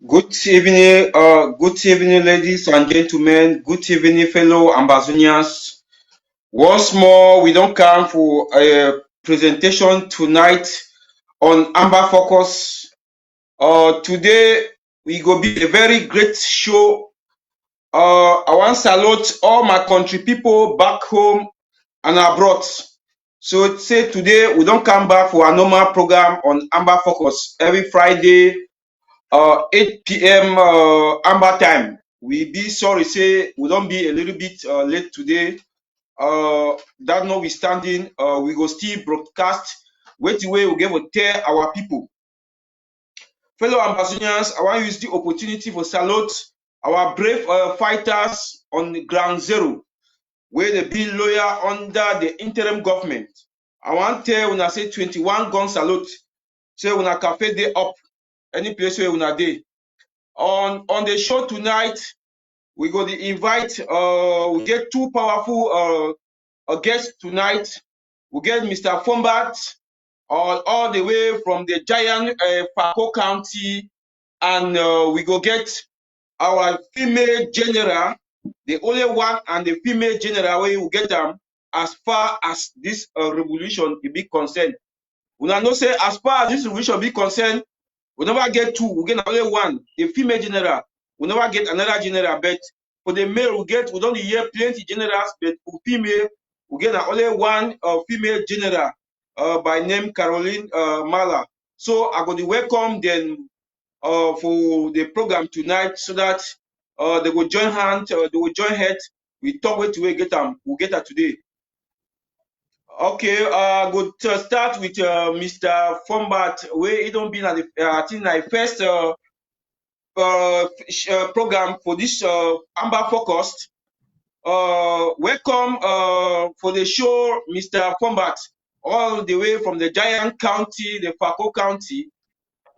Good evening, ladies and gentlemen. Good evening, fellow Ambazonians. Once more, we don't come for a presentation tonight on AMBA Focus. Today, we go be a very great show. I want to salute all my country people back home and abroad. So say today, we don't come back for a normal program on AMBA Focus every Friday 8 p.m. Amber time. We be sorry, say we don't be a little bit late today. That notwithstanding, we go still broadcast. Wait away, we get to tell our people. Fellow Ambazonians, I want to use the opportunity for salute our brave fighters on ground zero, where they be lawyer under the interim government. I want to tell when I say 21 gun salute, say when I cafe day up, any place where when I day. On the show tonight, we go to invite we get two powerful guests tonight. We get Mr. Fombat all the way from the giant Fako County, and we go get our female general, the only one and the female general where we get them as far as this revolution be concerned. We know say as far as this revolution be concerned, we never get two, we get only one, a female general. We never get another general, but for the male, we don't hear plenty generals, but for female, we get only one female general by name Caroline Mala. So I got to welcome them for the program tonight so that they will join hands, they will join head. We talk with we get them, we get her today. Okay, good. Start with Mr. Fombat, where he don't be at the I think like first program for this AMBA focused. Welcome for the show, Mr. Fombat, all the way from the giant county, the Fako County.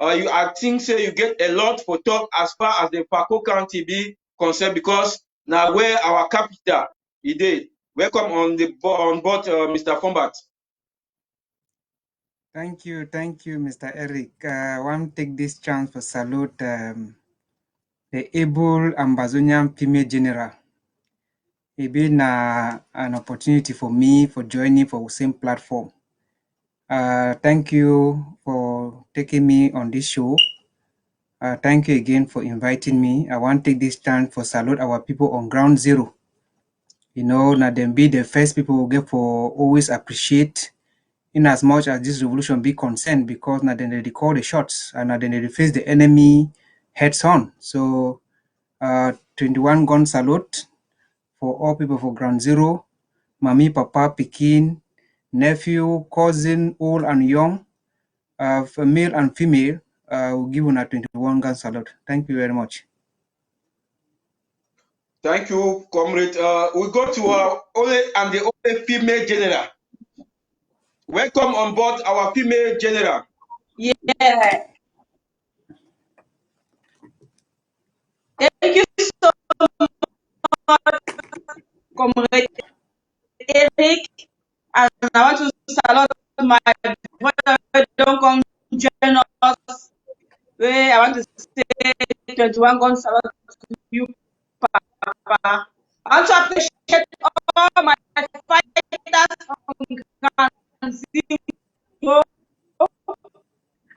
I think say you get a lot for talk as far as the Fako County be concerned because now where our capital is there. Welcome on board, Mr. Fombat. Thank you, Mr. Eric. I want to take this chance to salute the able Ambazonian female general. It's been an opportunity for me for joining for the same platform. Thank you for taking me on this show. Thank you again for inviting me. I want to take this chance for salute our people on ground zero. You know, now them be the first people who get for always appreciate in as much as this revolution be concerned, because now then they call the shots and now then they face the enemy heads on. So 21 gun salute for all people for ground zero, mommy, papa, pikin, nephew, cousin, old and young, male and female, will give you a 21 gun salute. Thank you very much. Thank you, comrade. We go to our only female general. Welcome on board our female general. Yeah. Thank you so much, comrade Eric. And I want to salute my brother. Don't come join us. Where I want to say 21 gun salute to you, Papa. I want to appreciate all my fighters on ground zero.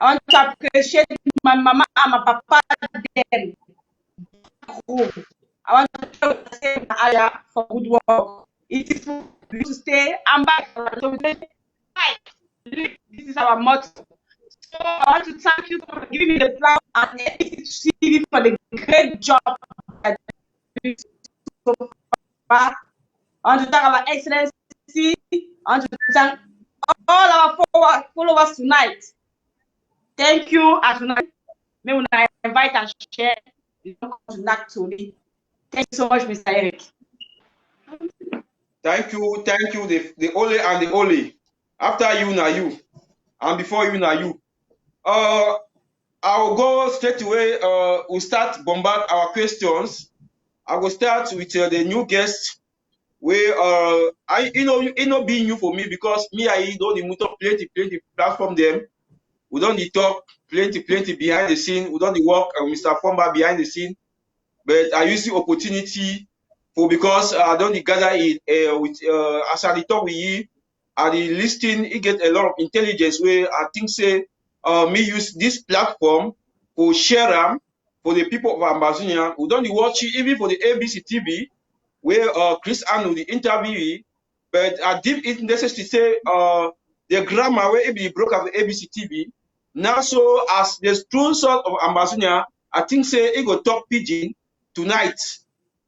I want to appreciate my mama and my papa then. I want to say Aya for good work. It is to stay and back. So this is our motto. So I want to thank you for giving me the plan and the CV for the great job that you so far. I want to thank our excellency. I want to thank all our followers tonight. Thank you. As tonight, may I invite and share the to Thank you so much, Mr. Eric. Thank you, the only and the only. After you, now you. And before you, now you. I'll go straight away. We'll start bombard our questions. I will start with the new guest. Where it not being new for me because me I don't the motor plenty platform them. we don't talk plenty behind the scene. We don't work Mr. Fomba behind the scene. But I use the opportunity for because I don't gather it with as I talk with you, I listing it get a lot of intelligence where I think say me use this platform for share them for the people of Ambazonia who don't watch it, even for the ABC TV where Chris Anu the interviewee, but I deem it necessary to say the grammar where it be broke up the ABC TV. Now so as the true soul of Ambazonia, I think say it go talk pidgin tonight.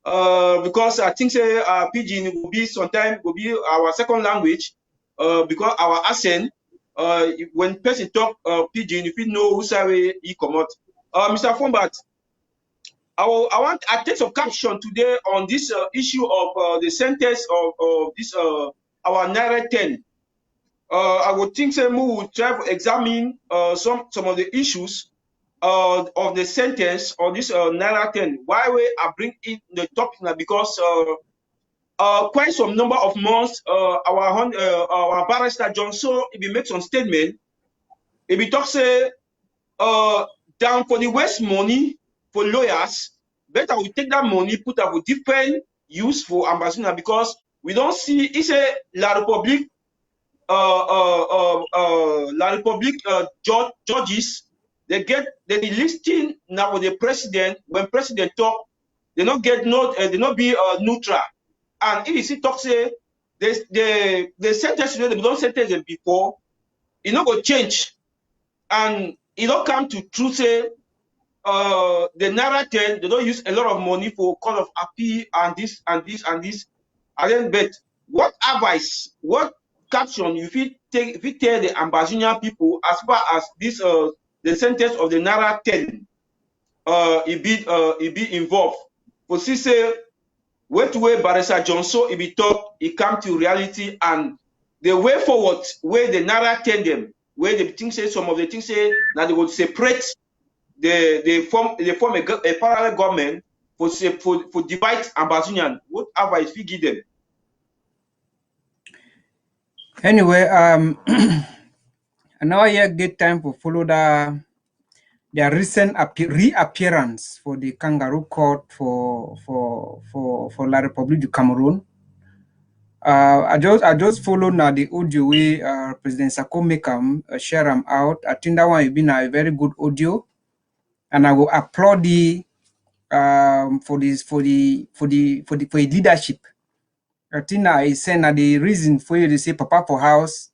Because I think say pidgin will be sometime will be our second language because our accent when person talk pidgin, if you know who say he come out. Mr. Fombat, I take some caption today on this issue of the sentence of this our Naira 10. I would think say we will try to examine some of the issues of the sentence of this Naira 10. Why I bring it the topic now because quite some number of months our barrister John So if he makes some statement, if he talks say down for the waste money for lawyers, better we take that money, put up with different use for Ambazonia because we don't see it's a La République judges they listing now with the president when president talk they not get they not be neutral and if you see talk say the sentence they don't sentence them before it not go change and it don't come to truth say the narrative they don't use a lot of money for call of appeal and this and this and this and then but what advice what caption you fit take if you tell the Ambazonian people as far as this the sentence of the Naira 10 it be involved for see say way Barrister Johnson it be talk it come to reality and the way forward where the Naira 10 them where the things say some of the things say that they would separate they form a parallel government for divide Ambazonian. What advice we give them? Anyway, now I get time to follow their recent reappearance for the kangaroo court for La République du Cameroon. I just follow now the audio way President Sako make share them out. I think that one has been a very good audio, and I will applaud the for leadership. I think I say na the reason for you to say Papa for house,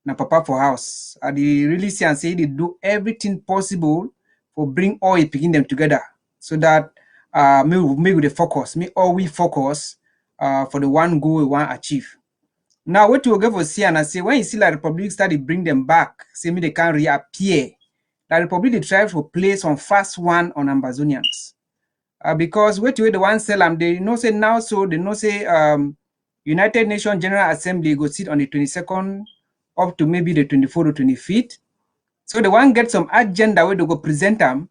na Papa for house. I really see and say they do everything possible for bring all picking them together so that maybe the focus, we focus for the one goal we want to achieve. Now what you go for see and I say when you see La Republic started bring them back, say me they can reappear. La Republic they try to play some fast one on Ambazonians. Because what you the one sell them, they know say now so they know say United Nations General Assembly go sit on the 22nd up to maybe the 24th or 25th. So the one get some agenda where they go present them,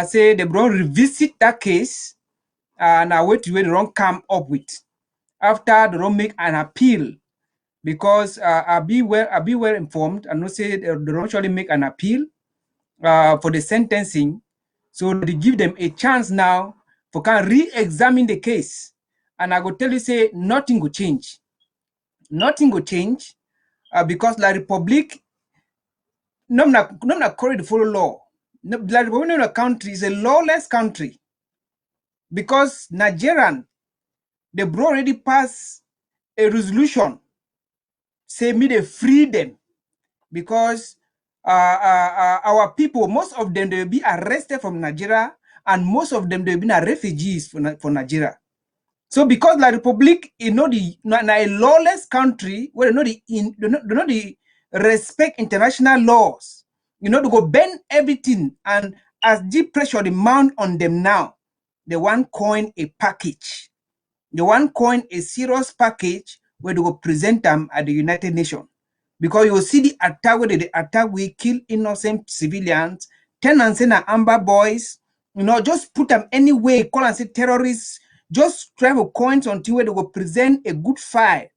say they go revisit that case, now what you they don't come up with after they don't make an appeal. Because I be well informed and not say they don't actually make an appeal for the sentencing. So they give them a chance now for can re-examine the case. And I go tell you say nothing will change. Nothing will change because La Republique no correct to follow law. La Republique country is a lawless country because Nigerian they already passed a resolution say me they free them because our people, most of them, they will be arrested from Nigeria, and most of them, they will be refugees for Nigeria. So because La Republique is not a lawless country, where they know the respect international laws, they go bend everything, and as deep pressure the mount on them now, they want coin a package. They want coin a serious package where they will present them at the United Nations. Because you will see the attack where the attack will kill innocent civilians, turn and say na AMBA boys, just put them anyway, call and say terrorists, just try to coins until where they will present a good fight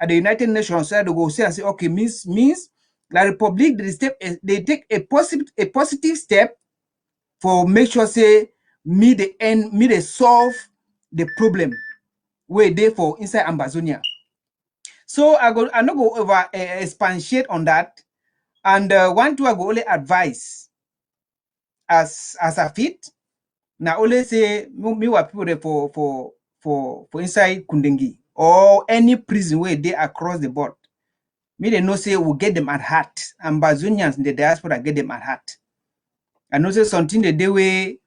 at the United Nations. So they go say and say, okay, means La Republic they take a positive step for make sure say me they solve the problem where they for inside Ambazonia. So I not go over expatiate on that, and one two I go only advise as a fit. Now only say me what people there for inside Kundengi or any prison where they across the board. Me they know say we'll get them at heart. Ambazonians in the diaspora get them at heart. I know say something the day way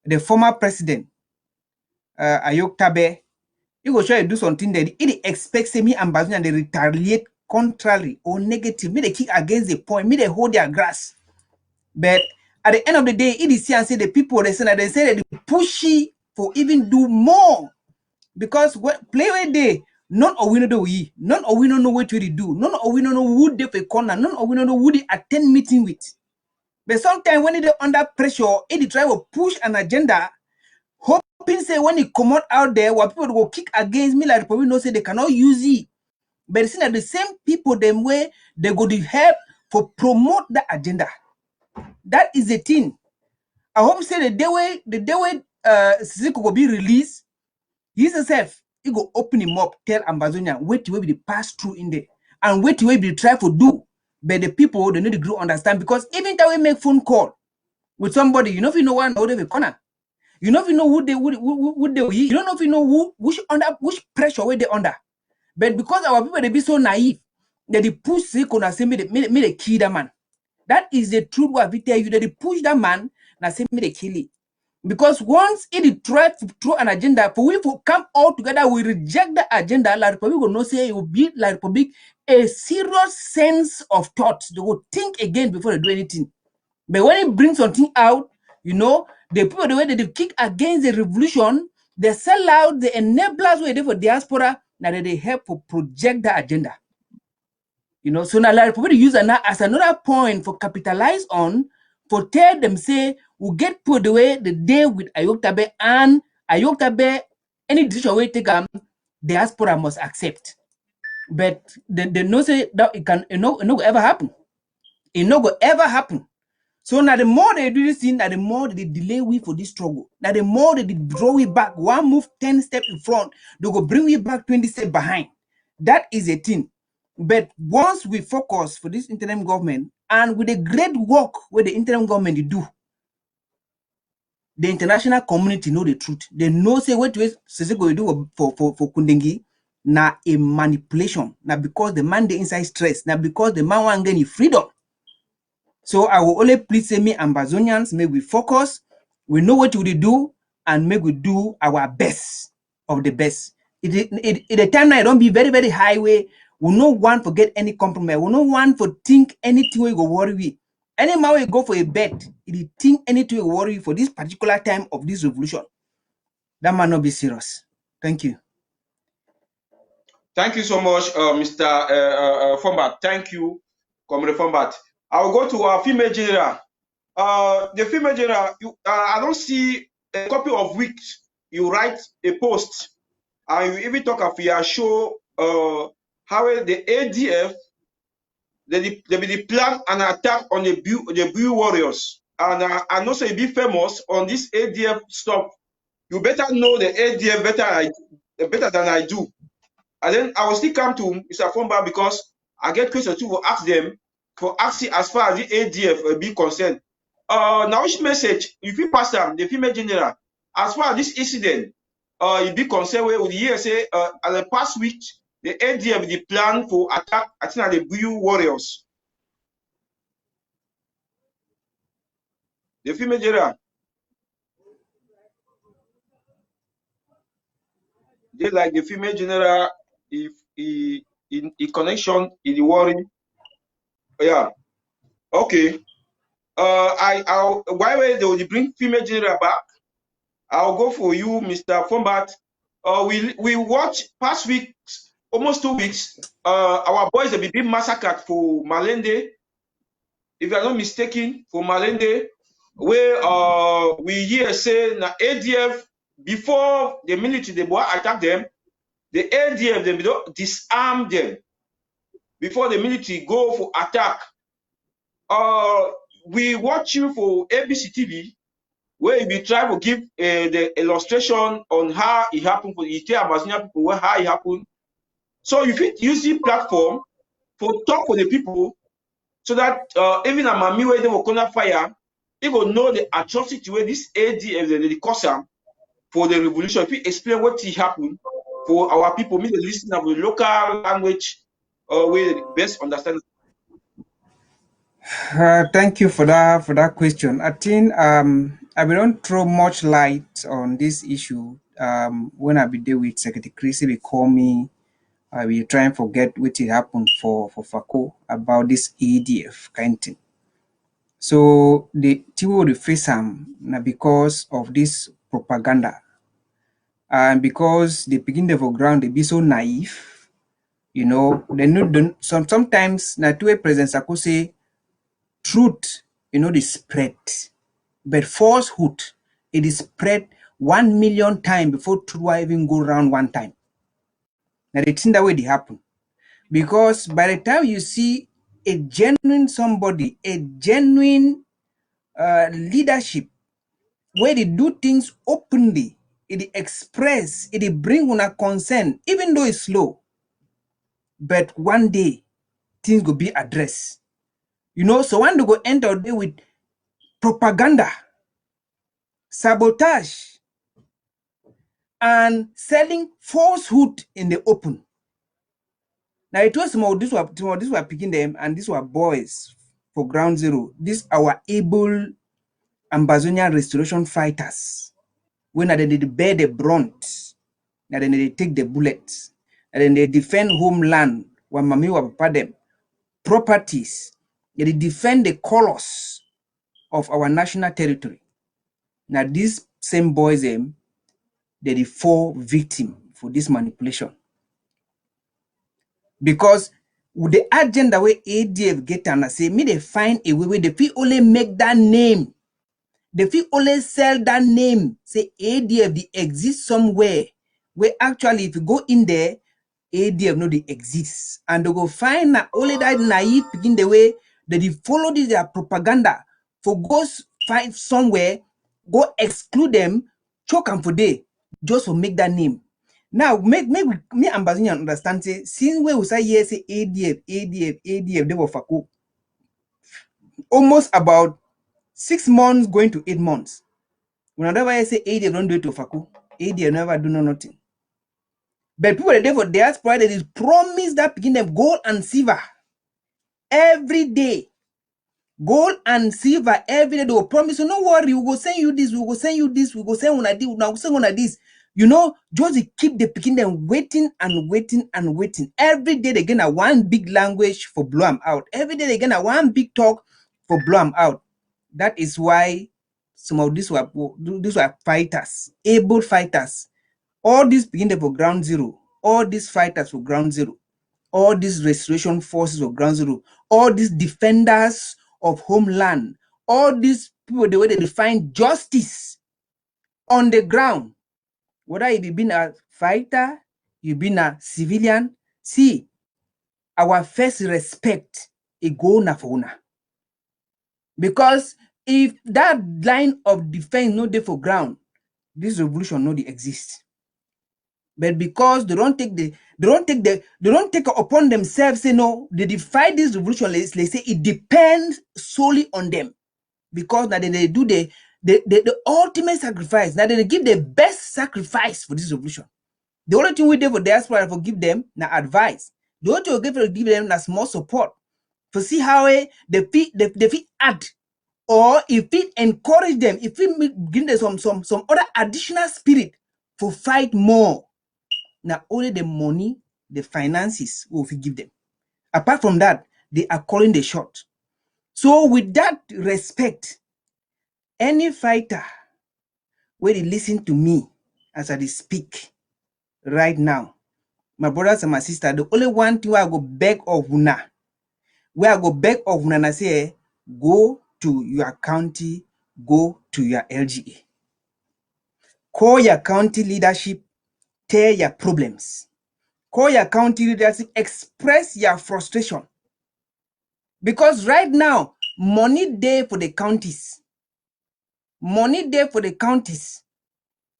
the former president Ayok Tabe, he go try to do something that it expects me Ambazonian they retaliate contrary or negative. Me they kick against the point. Me they hold their grass. But at the end of the day, it is here and say the people they say that they pushy for even do more. Because what play where they none of we know we, none of we don't know what to do, none of we don't know who they for corner, none of we don't know who they attend meeting with. But sometimes when they under pressure, it try to push an agenda, hoping say when it come out there, what people will kick against me, like probably know say they cannot use it. But it's that the same people them way they go to help for promote the agenda. That is the thing. I hope say the day way Sissoko will be released, he himself he go open him up, tell Ambazonia wait will be the pass through in there and wait will be try to do. But the people they need to grow understand, because even that we make phone call with somebody, you know if you know one or the corner, you know if you know who they you don't know if you know who which pressure where they under. But because our people they be so naive, that they push Sissoko say me they kill that man. That is the truth what we tell you, that they push that man and say me they kill it. Because once it try to throw an agenda, for we to come all together, we reject the agenda, La Republic will not say it will be La Republic a serious sense of thought. They will think again before they do anything. But when it brings something out, you know, the people the way they kick against the revolution, they sell out the enablers where they for diaspora, now they help to project the agenda. You know, so now La Republic use that as another point for capitalize on, for tell them say we get put away the day with Ayok Tabe, and Ayok Tabe, any decision we take diaspora must accept. But they know say that it can it no go ever happen. It no go ever happen. So now the more they do this thing, now the more they delay we for this struggle. Now the more they draw we back, one move 10 steps in front, they go bring we back 20 steps behind. That is a thing. But once we focus for this interim government, and with the great work where the interim government do, the international community know the truth. They know say what Sissoko do for Kundengi na a manipulation. Now because the man the inside stress, now because the man want gain freedom. So I will only please say me Ambazonians, may we focus, we know what we do, and may we do our best of the best. The time now don't be very, very highway. We no want to get any compromise. We no want to think anything we go worry with. Any man we go for a bet, it think anything we worry for this particular time of this revolution. That might not be serious. Thank you. Thank you so much, Mr. Fombat. Thank you, Comrade Fombat. I will go to our female general. The female general, I don't see a copy of which you write a post, and you even talk of your show how the ADF they be plan an attack on the Blue Warriors, and I know say be famous on this ADF stuff. You better know the ADF better than I do. And then I will still come to Mr. Fomba because I get questions to ask them for asking as far as the ADF be concerned. Now which message if you pass them the female general as far as this incident you be concerned with the year say at the past week the ADF the plan for attack I think the Blue Warriors. The female general. They like the female general if he in connection in the worry. Yeah. Okay. I'll why they will bring female general back. I'll go for you, Mr. Fombat. We watch past weeks, almost 2 weeks. Our boys have been massacred for Malende. If I'm not mistaken, for Malende, where we hear say na ADF before the military the boy attack them, the ADF they don't disarm them before the military go for attack. we watch you for ABC TV, where you be try to give the illustration on how it happened for the Ambazonia people, where how it happened. So you fit use the platform for talk for the people, so that even a mami where they will corner fire, they will know the atrocity where this ADF the cause am for the revolution. If you explain what happened for our people, mean the listener with local language, we best understand. Thank you for that question. I think I will not throw much light on this issue. When I be there with Secretary Chrissy, they call me. I will try and forget what happened for Fako about this ADF kind thing. So the Tiwo the face na because of this propaganda, and because they begin the ground, they be so naive. You know, they know sometimes na two presence I could say truth, the spread, but falsehood, it is spread 1 million times before truth will even go around one time. Now the thing that way they happen, because by the time you see a genuine somebody, a genuine leadership, where they do things openly, it express, it bring una concern, even though it's slow, but one day things will be addressed. So when they go enter there with propaganda, sabotage, and selling falsehood in the open. Now it was more this were picking them, and these were boys for ground zero. These our able AMBAZONIA restoration fighters. When they bear the brunt, and then they take the bullets, and then they defend homeland, when mami wa papa them, properties, they defend the colors of our national territory. Now these same boys them, they fall victim for this manipulation. Because with the agenda where ADF get and say, me they find a way where they feel only make that name. They feel only sell that name. Say ADF they exist somewhere. Where actually if you go in there, ADF no they exist. And they go find that only that naive begin the way that they follow this their propaganda. For go find somewhere, go exclude them, choke them for day, just to make that name. Now, make me AMBAZONIA understand, say, since we say yes, say ADF, they were Fako. Almost about 6 months going to 8 months. Whenever I say ADF don't do it to Fako, ADF never do nothing. But people are there for diaspora, they promise that begin them gold and silver every day. Gold and silver every day. They will promise, so no worry, we will send you this, we will send you this, we will send one this, we will send one this. Just keep the picking them waiting and waiting and waiting. Every day they get a one big language for blow them out. Every day they get a one big talk for blow them out. That is why some of these were fighters, able fighters. All these begin for ground zero. All these fighters for ground zero. All these restoration forces for ground zero. All these defenders of homeland. All these people, the way they define justice on the ground. Whether you've been a fighter, you've been a civilian, see, our first respect is go na for una. Because if that line of defense no there for ground, this revolution no dey exist. But because they don't take upon themselves, say no, they defy this revolution, let's say it depends solely on them. Because now they do the ultimate sacrifice. Now they give the best sacrifice for this revolution. The only thing we do for diaspora for give them now advice. The only thing we give them now small support to see how they fit add, or if it encourage them, if it give them some other additional spirit for fight more. Now only the money, the finances will give them. Apart from that, they are calling the shot. So with that respect, any fighter where they listen to me as I speak right now, my brothers and my sisters, the only one thing I go beg of una, and I say, go to your county, go to your LGA. Call your county leadership, tell your problems. Call your county leadership, express your frustration. Because right now, money there for the counties. Money there for the counties.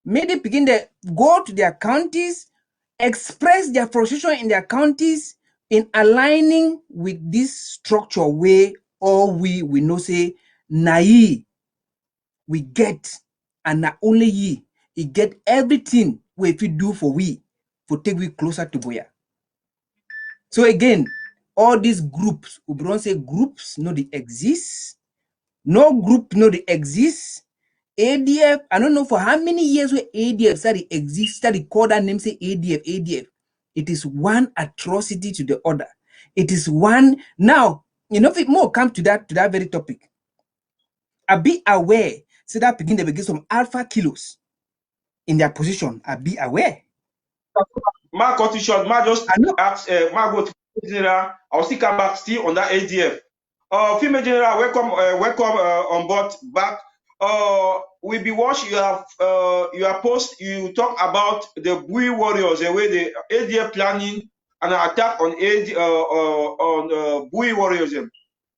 May they begin to go to their counties, express their frustration in their counties in aligning with this structure where all we know say naive we get, and not only ye, he get everything we if we do for we take we closer to Boya. So again, all these groups, we don't say groups no they exist. No group no they exist. ADF, I don't know for how many years where ADF started exist, started call that name say ADF. It is one atrocity to the other. It is one now, if it more come to that very topic. I be aware, so that begin they begin some alpha kilos in their position. I be aware. Mark cut you short. Mark just ask Mark go to general. I'll still come back still on that ADF. Female general, welcome on board back. We be watch your post. You talk about the Bui warriors, the way the ADF planning an attack on Bui warriors.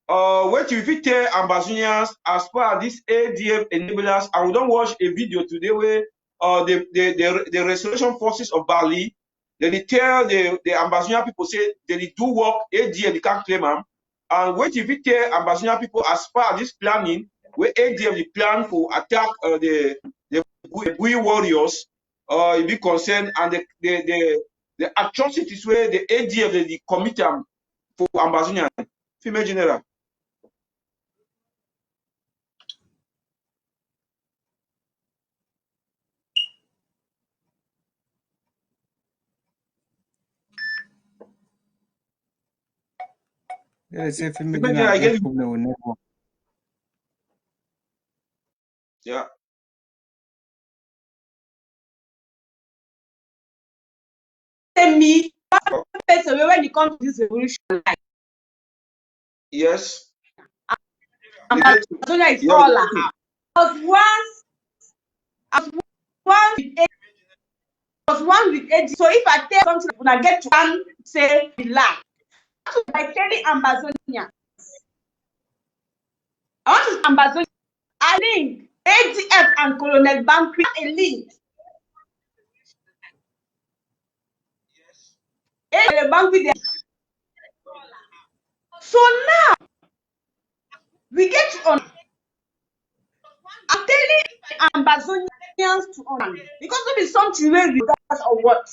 What you fit tell Ambazonians as far as this ADF enablers, and we don't watch a video today where the restoration forces of Bali, they tell the Ambazonian people say they do work, ADF they can't claim them. And what if you tell Ambazonian people as far as this planning, where ADF they plan for attack the Bui warriors, you be concerned, and the atrocities where the ADF they commit them for Ambazonian. Female general. Say Female general, I get you. problem with network. Yeah. Me, one person when you come to this revolution, like, yes. Amazonia is Yeah, all I have. I was one with AD. So if I tell something, when I get to one, say relax. By telling Ambazonia, I want to Ambazonia. I link ADF and Colonel Banqui a link. Colonel Banqui. So now we get to on. I'm telling Ambazonians to on because there is something where we got or what.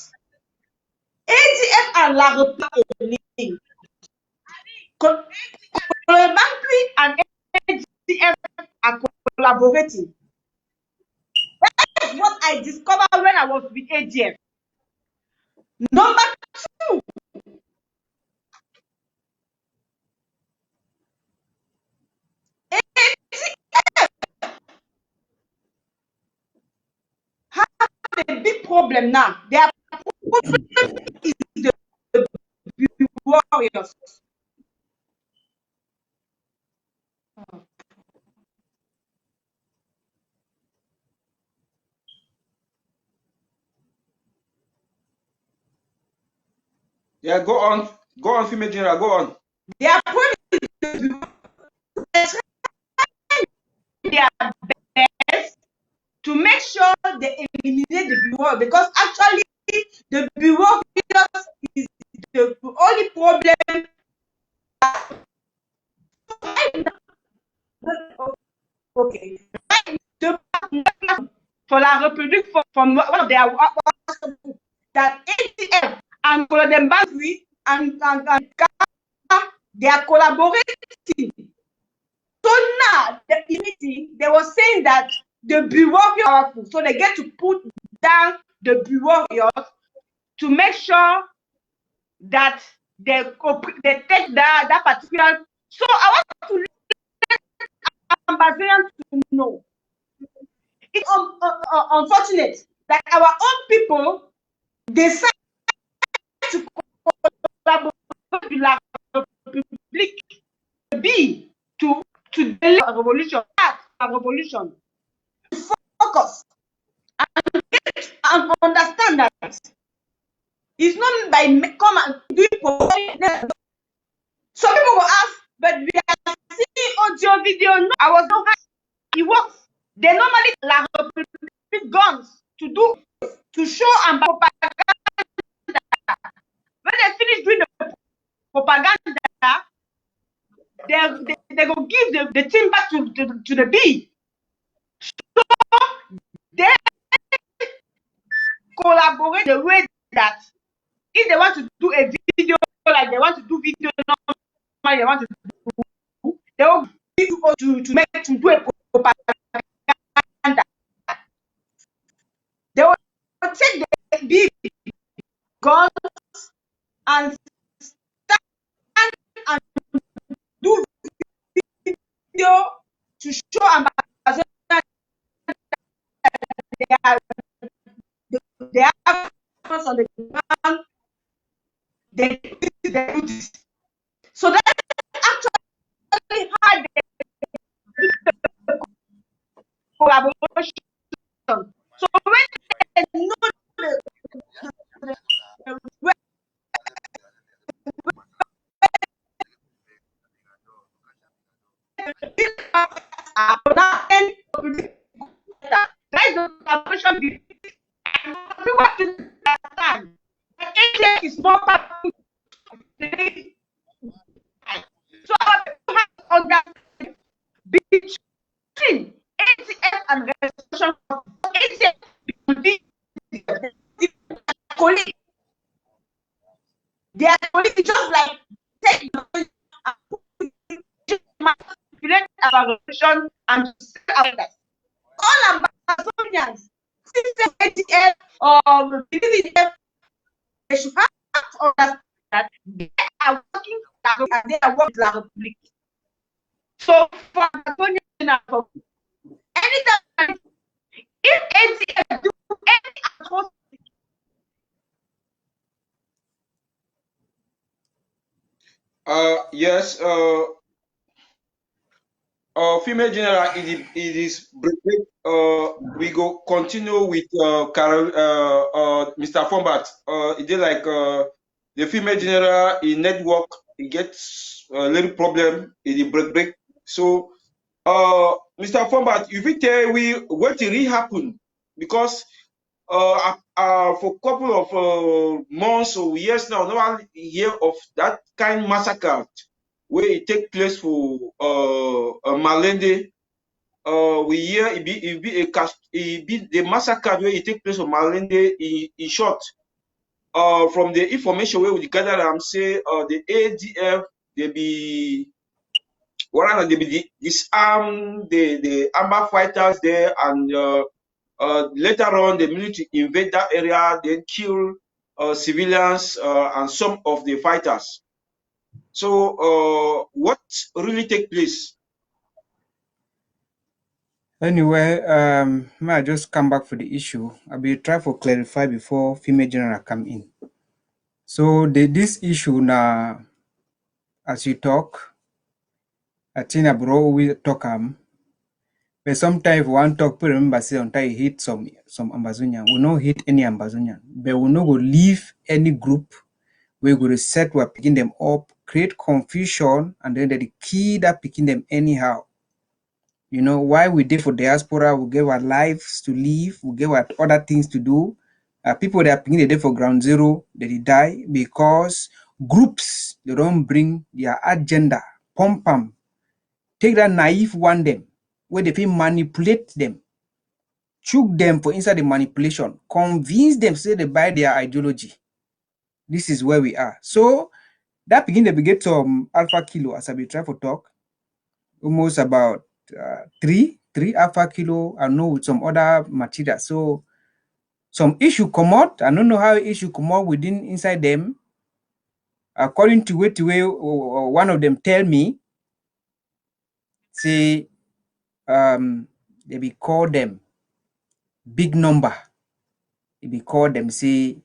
ADF and Lagopi link. Colonel Banqui and ADF are collaborating. That is what I discovered when I was with ADF. Number two, ADF have a big problem now. Their problem is the warriors. Yeah, go on, female general, go on. Their problem is their best to make sure they eliminate the bureau because actually the bureau is the only problem. Okay. For la République from one of their that ATF and Colonel Banqui and they are collaborating. So now the unity, they were saying that the bureau is powerful, so they get to put down the bureau to make sure that they take that particular. So I want to let Ambazonians to know. It's unfortunate that our own people decide to collaborate with la République B to delay a revolution, focus and understand that it's not by come and do it for. Some people will ask, but we are seeing video. No, I was not high. It works. They normally like guns to show and propaganda. When they finish doing the propaganda, they go give the team back to the bee. So they collaborate the way that if they want to do a video, like they want to do video normal, they want to do, they will to do a propaganda. They will take the big guns and stand and do video to show Ambazonia they have on the ground. They do this. So that's actually how they do collaboration. So when they know the collaboration is more powerful. So on that between ATF and restoration, ATF will be colleague. They are colleagues, just like take manipulate our restoration and others. All Ambazonians, system ATF or BDF, they should have to understand that they are working and they are working with the Republic. So for Ambazonia, anytime if ATF do any atrocity, yes, female general, it is break. We go continue with Mr. Fombat. It is like the female general in network. It gets a little problem. It break. So, Mr. Fombat, if you tell we what really happened, because for a couple of months or years now, no one hear of that kind massacre where it take place for Malende. We hear it be the massacre where it take place for Malende in short. From the information where we gather, I'm say the ADF they be they be disarm the AMBA fighters there, and later on the military invade that area, then kill civilians and some of the fighters. So what really take place? Anyway, may I just come back for the issue? I will try to clarify before female general come in. So this issue now, as you talk, I think I bro we talk but sometimes one talk, people remember say until you hit some Ambazonian. We not hit any Ambazonian, but we not go leave any group. We go to set we're picking them up, create confusion, and then they key that picking them anyhow. You know, why we did for diaspora, we give our lives to live, we give our other things to do. People that are picking the day for ground zero, they die because groups, they don't bring their agenda, pump them, take that naive one them, where they feel manipulate them, choke them for inside the manipulation, convince them, say they buy their ideology. This is where we are. So that begin they get some alpha kilo, as I be try to talk, almost about 3 alpha kilo, I know with some other material. So some issue come out. I don't know how issue come out within inside them. According to way one of them tell me, say they be call them big number. They be call them say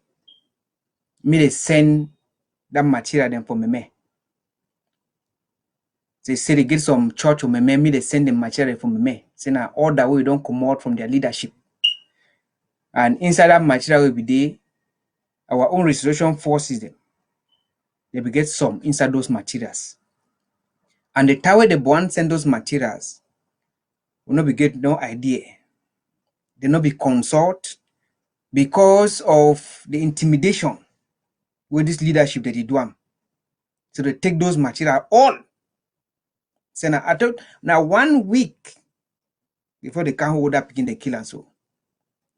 me they send that material them for me. They say they get some church or me they send them material for me. Say now all that way don't come out from their leadership. And inside that material will be there, our own restoration forces them. They will get some inside those materials. And the time they want send those materials, will not be get no idea. They not be consult because of the intimidation with this leadership that they do. So they take those material all. So now, I thought now 1 week before they can hold up begin the kill and so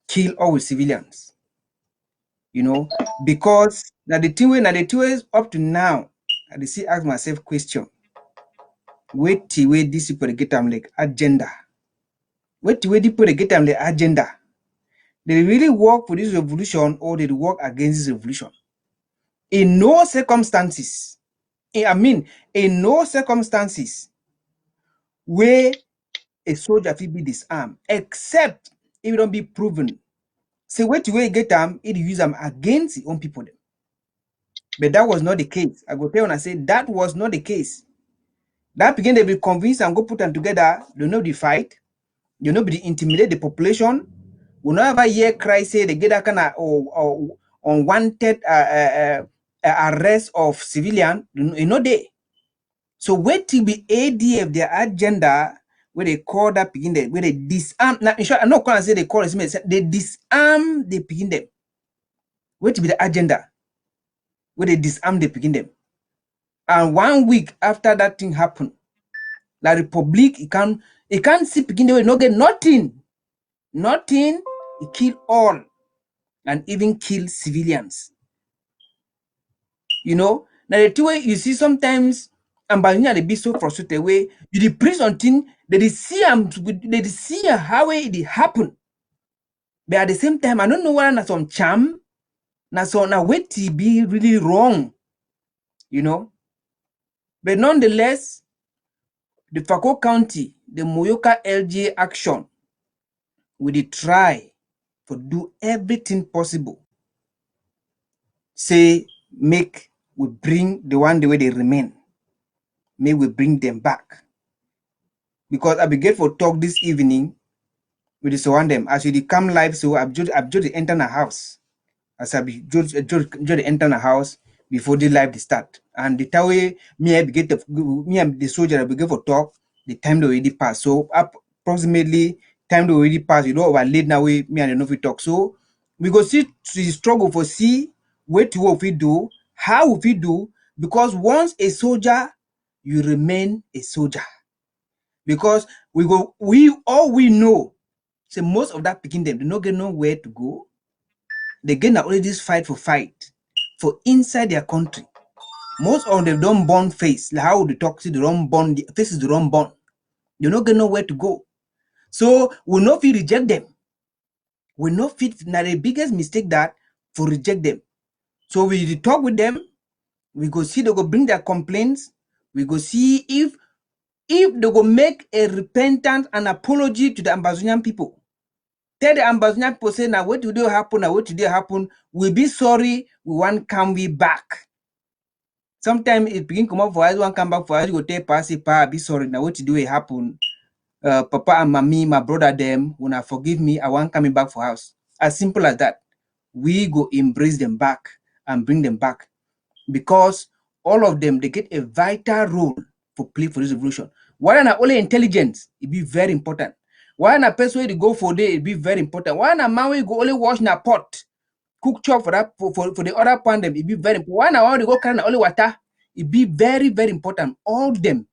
kill all with civilians. You know, because now the two ways up to now, I see ask myself question. Wait till wait this people get them like agenda. Wait till wait people get them the agenda. They really work for this revolution or they work against this revolution. In no circumstances, in no circumstances where a soldier will be disarmed, except if it don't be proven. So wait till we get them, it use them against the own people. But that was not the case. I go tell and I say that was not the case. That begin they be convinced and go put them together. They know the fight. They know be intimidate the population. We not ever hear cry say they get that kind of or unwanted arrest of civilian. You know they. So wait till be ADF their agenda where they call that begin them where they disarm. Now in short, I'm not gonna say they call it. They disarm they begin them. Wait till be the agenda where they disarm they begin them. And 1 week after that thing happened, La Republic it can't see begin the way no get nothing. It kill all and even kill civilians. You know, now the two way you see sometimes AMBAZONIA they be so frustrated way you the priest on thing they see how it happen. But at the same time, I don't know whether na some charm, na wait to be really wrong, you know. But nonetheless, the Fako County, the Moyoka LGA action, we try to do everything possible. Say, make we bring the one the way they remain. May we bring them back. Because I began for talk this evening with the surround them. As we come live, so I've just enter the house. As I be just enter the house before the live start. And the time me and the soldier I begin for talk, the time they already pass. So approximately time they already pass, you know, over late now me and the Novi talk. So we go see the struggle for see what we do, how we do, because once a soldier, you remain a soldier. Because we know, say most of that picking them, they don't get nowhere to go. They get only this fight for inside their country. Most of them don't born face. Like how they talk to the wrong born, the faces the wrong born. They don't get nowhere to go. So we not fit reject them. We not fit now the biggest mistake that for reject them. So we talk with them, we go see they go bring their complaints, we go see if they go make a repentance and apology to the Ambazonian people. Tell the Ambazonian people say now what did happen, we'll be sorry, we want come we back. Sometimes it begin come up for us, one come back for us, you go tell Pasi, be sorry, now what it happen. Papa and mommy, my brother them, when I forgive me, I want coming back for house. As simple as that. We go embrace them back and bring them back. Because all of them, they get a vital role for play for this revolution. Why not only intelligence? It be very important. Why not person to go for day? It be very important. Why not man we go only wash in a pot, cook chop for that for the other pan them? It be very important. Why not to go carry only water? It be very very important. All of them,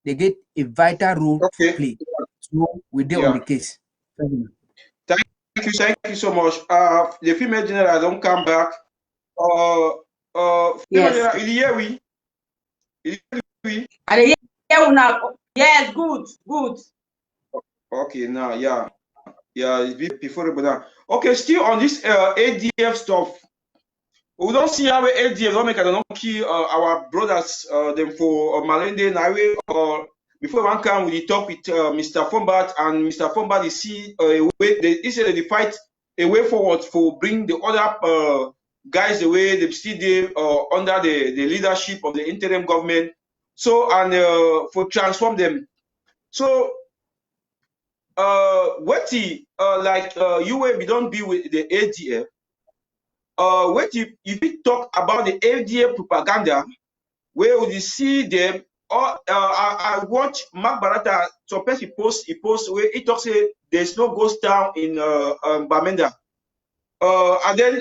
they get a vital role to play. So we're there on the case. Thank you so much. The female general don't come back. Female general, il y a oui. Yes, good. Okay, now before the okay, still on this ADF stuff. We don't see how ADF don't make don't kill our brothers them for Malende Nawe or before one come we talk with Mr. Fombat and Mr. Fombat is see a way they said they fight a way forward for bring the other guys away they still there under the leadership of the interim government. So and for transform them. So what you will be don't be with the ADF. What if you talk about the ADF propaganda, where would you see them I watch Mark Barata. Some person he post where he talks say there's no ghost town in Bamenda. And then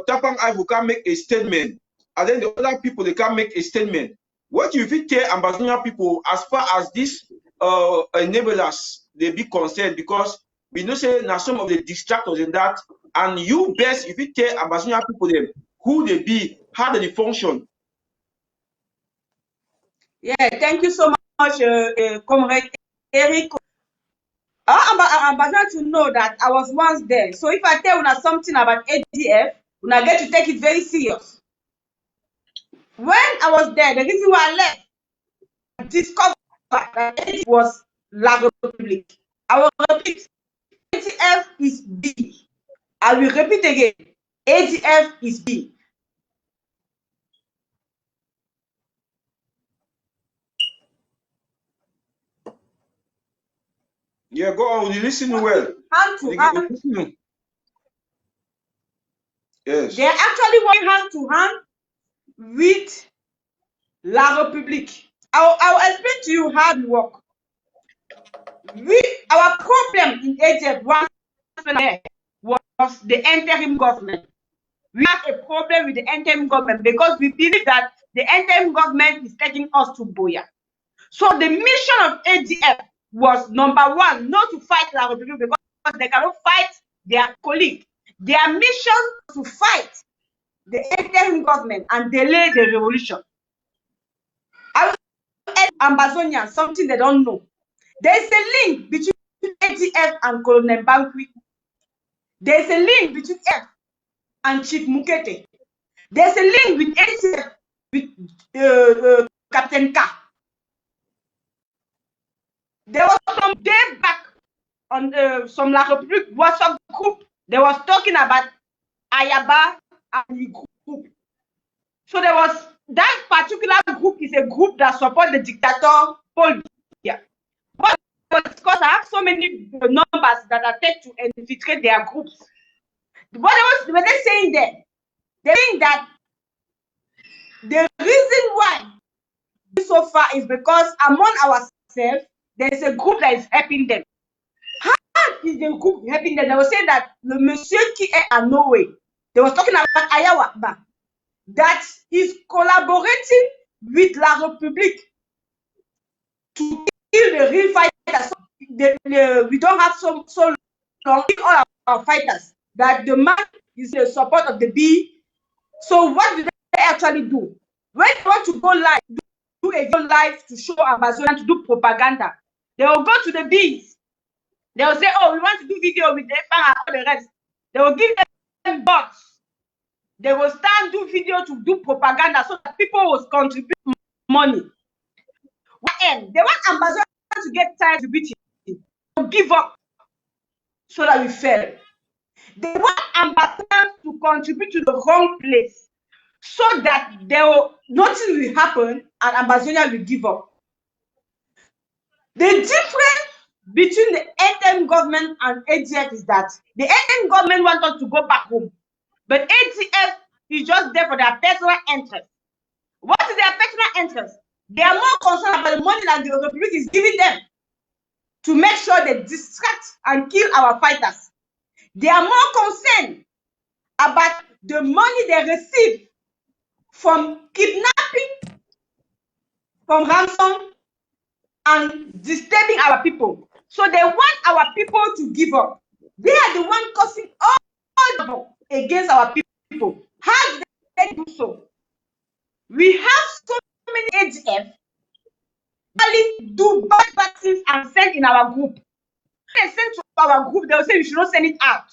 Tapang Ivo can make a statement, and then the other people they can make a statement. What you fit tell Ambazonia people as far as this enablers they be concerned, because we know say now some of the distractors in that, and you best if you tell Ambazonia people them who they be, how they function. Yeah, thank you so much, Comrade Eric. I'm about to know that I was once there. So if I tell you something about ADF, I get to take it very serious. When I was there, the reason why I left, I discovered that ADF was La Republique. I will repeat, ADF is B. I will repeat again, ADF is B. Yeah, go on. You listen well. Hand to hand. Yes. They're actually working hand to hand with La Republique. I'll explain to you how we work. Our problem in Egypt was the interim government. We have a problem with the interim government because we believe that the interim government is taking us to Boya. So the mission of ADF was number one, not to fight La Republique because they cannot fight their colleague. Their mission was to fight the interim government and delay the revolution. I will tell Ambazonians something they don't know. There is a link between ADF and Colonel Bankwi. There is a link between ADF and Chief Mukete. There is a link with ADF with Captain K. There was some day back on some La Republique WhatsApp group. They was talking about Ayaba and the group. So there was that particular group is a group that support the dictator Paul Biya. But because I have so many numbers that are take to infiltrate their groups. What were they saying there? They're saying that the reason why so far is because among ourselves there is a group that is helping them. How is the group helping them? They were saying that the Monsieur qui est à Norway, they were talking about Ayawa, that is collaborating with La Republique to kill the real fighters. We don't have so long all our fighters. That the man is the support of the B. So what do they actually do? When they want to go live, do a video live to show Ambazonia to do propaganda, they will go to the B's. They will say, oh, we want to do video with the FAN and all the rest. They will give them bots. They will start do video to do propaganda so that people will contribute money. They want Ambazonia to get tired of beating, to give up so that we fail. They want Ambazonia to contribute to the wrong place so that nothing will happen and Ambazonia will give up. The difference between the interim government and ADF is that the interim government wants us to go back home, but ADF is just there for their personal interest. What is their personal interest? They are more concerned about the money that the Republic is giving them to make sure they distract and kill our fighters. They are more concerned about the money they receive from kidnapping, from ransom, and disturbing our people. So they want our people to give up. They are the one causing all against our people. How do they do so? We have so many ADF that do bad things and send in our group. They send to our group, they will say we should not send it out.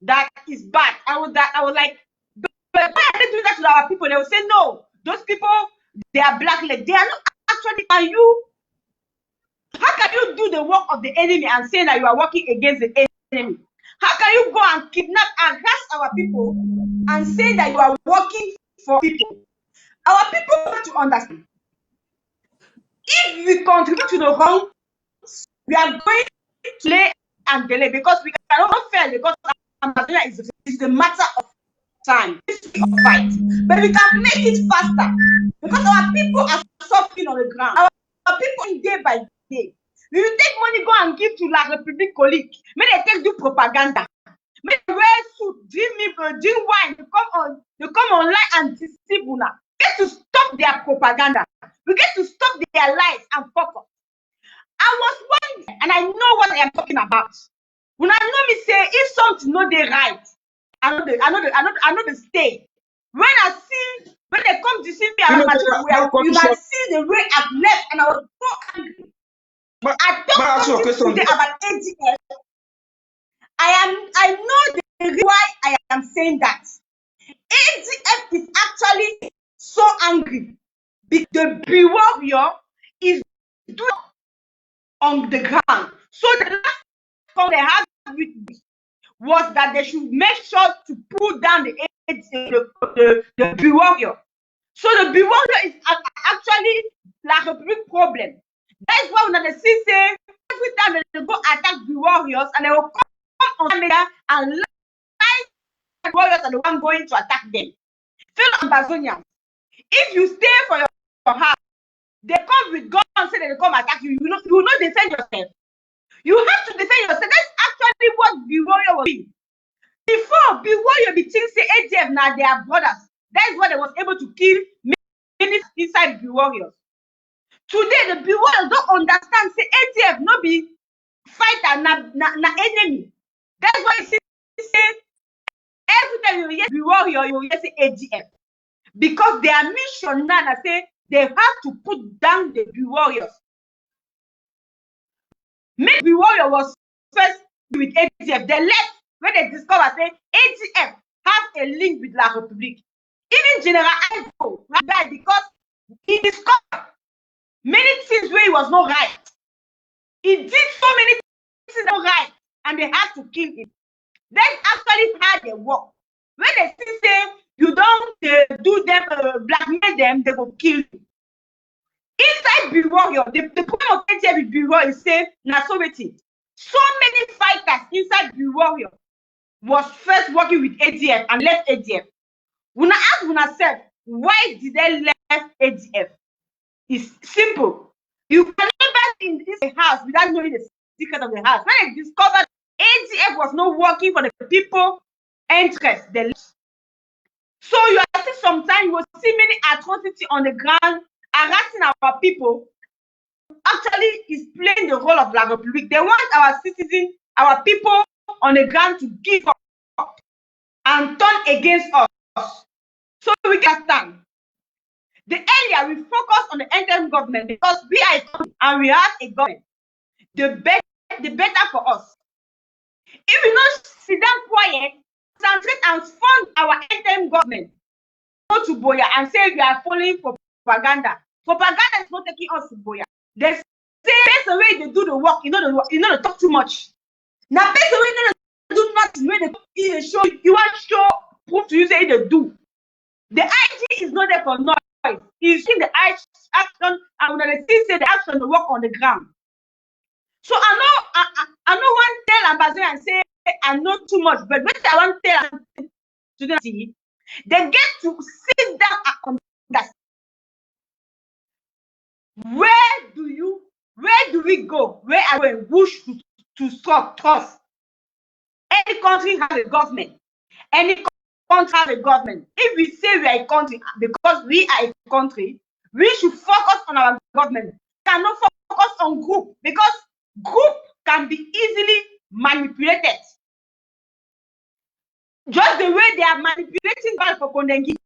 That is bad. I was like, but why are they doing that to our people? They will say no. Those people, they are blacklisted. They are not actually. How can you do the work of the enemy and say that you are working against the enemy? How can you go and kidnap and harass our people and say that you are working for people? Our people have to understand. If we contribute to the wrong, we are going to delay and delay because we cannot fail because Ambazonia is the matter of time. It's a fight, but we can make it faster because our people are suffering on the ground. Our people day by day. We will take money, go and give to La République colleague. May they take do propaganda. May they wear suit, drink wine, they come online and deceive una. We get to stop their propaganda. We get to stop their lies and focus. I was wondering, and I know what I am talking about. When I know me say if something not they right, I know the stay. When they come to see me, you can see the way I've left, and I was so angry. I talked something today about ADF. I know the reason why I am saying that. ADF is actually so angry because the B warrior is doing on the ground. So the last call they had with me was that they should make sure to pull down the B warrior. So the B warrior is actually like a big problem. That is why when they see say every time they go attack B warriors and they will come on media and lie the warriors are the one going to attack them. Fellow Ambazonians, if you stay for your house, they come with guns and say they come attack you. You will not defend yourself. You have to defend yourself. That's actually what B warrior was doing. Before B warrior be think say ADF now they are brothers. That is why they was able to kill many inside B warriors. Today the B warriors don't understand say ADF no be fighter na enemy. That's why you see say every time you hear B warrior you hear say ADF. Because their mission now I say they have to put down the B warriors. Maybe B warrior was first with ADF. They left when they discovered say ADF have a link with La République. Even General Ivo died because he discovered many things where he was not right. He did so many things not right, and they had to kill him. That's actually how they work. When they still say you don't do them, blackmail them, they will kill you. Inside B warrior, the problem of ADF with B warrior is say na so waiting. So many fighters inside B warrior was first working with ADF and left ADF. When I ask myself, why did they left ADF? It's simple. You can never in this house without knowing the secret of the house. When they discovered ADF was not working for the people interest, they left. So you are see sometimes you will see many atrocities on the ground harassing our people. Actually, is playing the role of La République. They want our citizens, our people on the ground to give up and turn against us. So we can stand. The earlier we focus on the interim government because we are a country and we have a government, the better for us. If we not sit down quiet, concentrate and fund our interim government, go to Boya and say we are following propaganda. Propaganda is not taking us to Boya. They say based on the way they do the work, you know they talk too much. Now based on the way they do nothing, when they show you want to show proof to you say they do. The IG is not there for noise. He's in the action, and when they see say the action, they work on the ground. So I know one tell Ambazonia and say I know too much, but when I want to tell to them, they get to sit down and understand. Where do we go? Where are we wish to stop trust? Any country has a government. Any country has a government. If we say we are a country because we are a country, we should focus on our government. Cannot focus on group because group can be easily manipulated. Just the way they are manipulating God for Kondengi.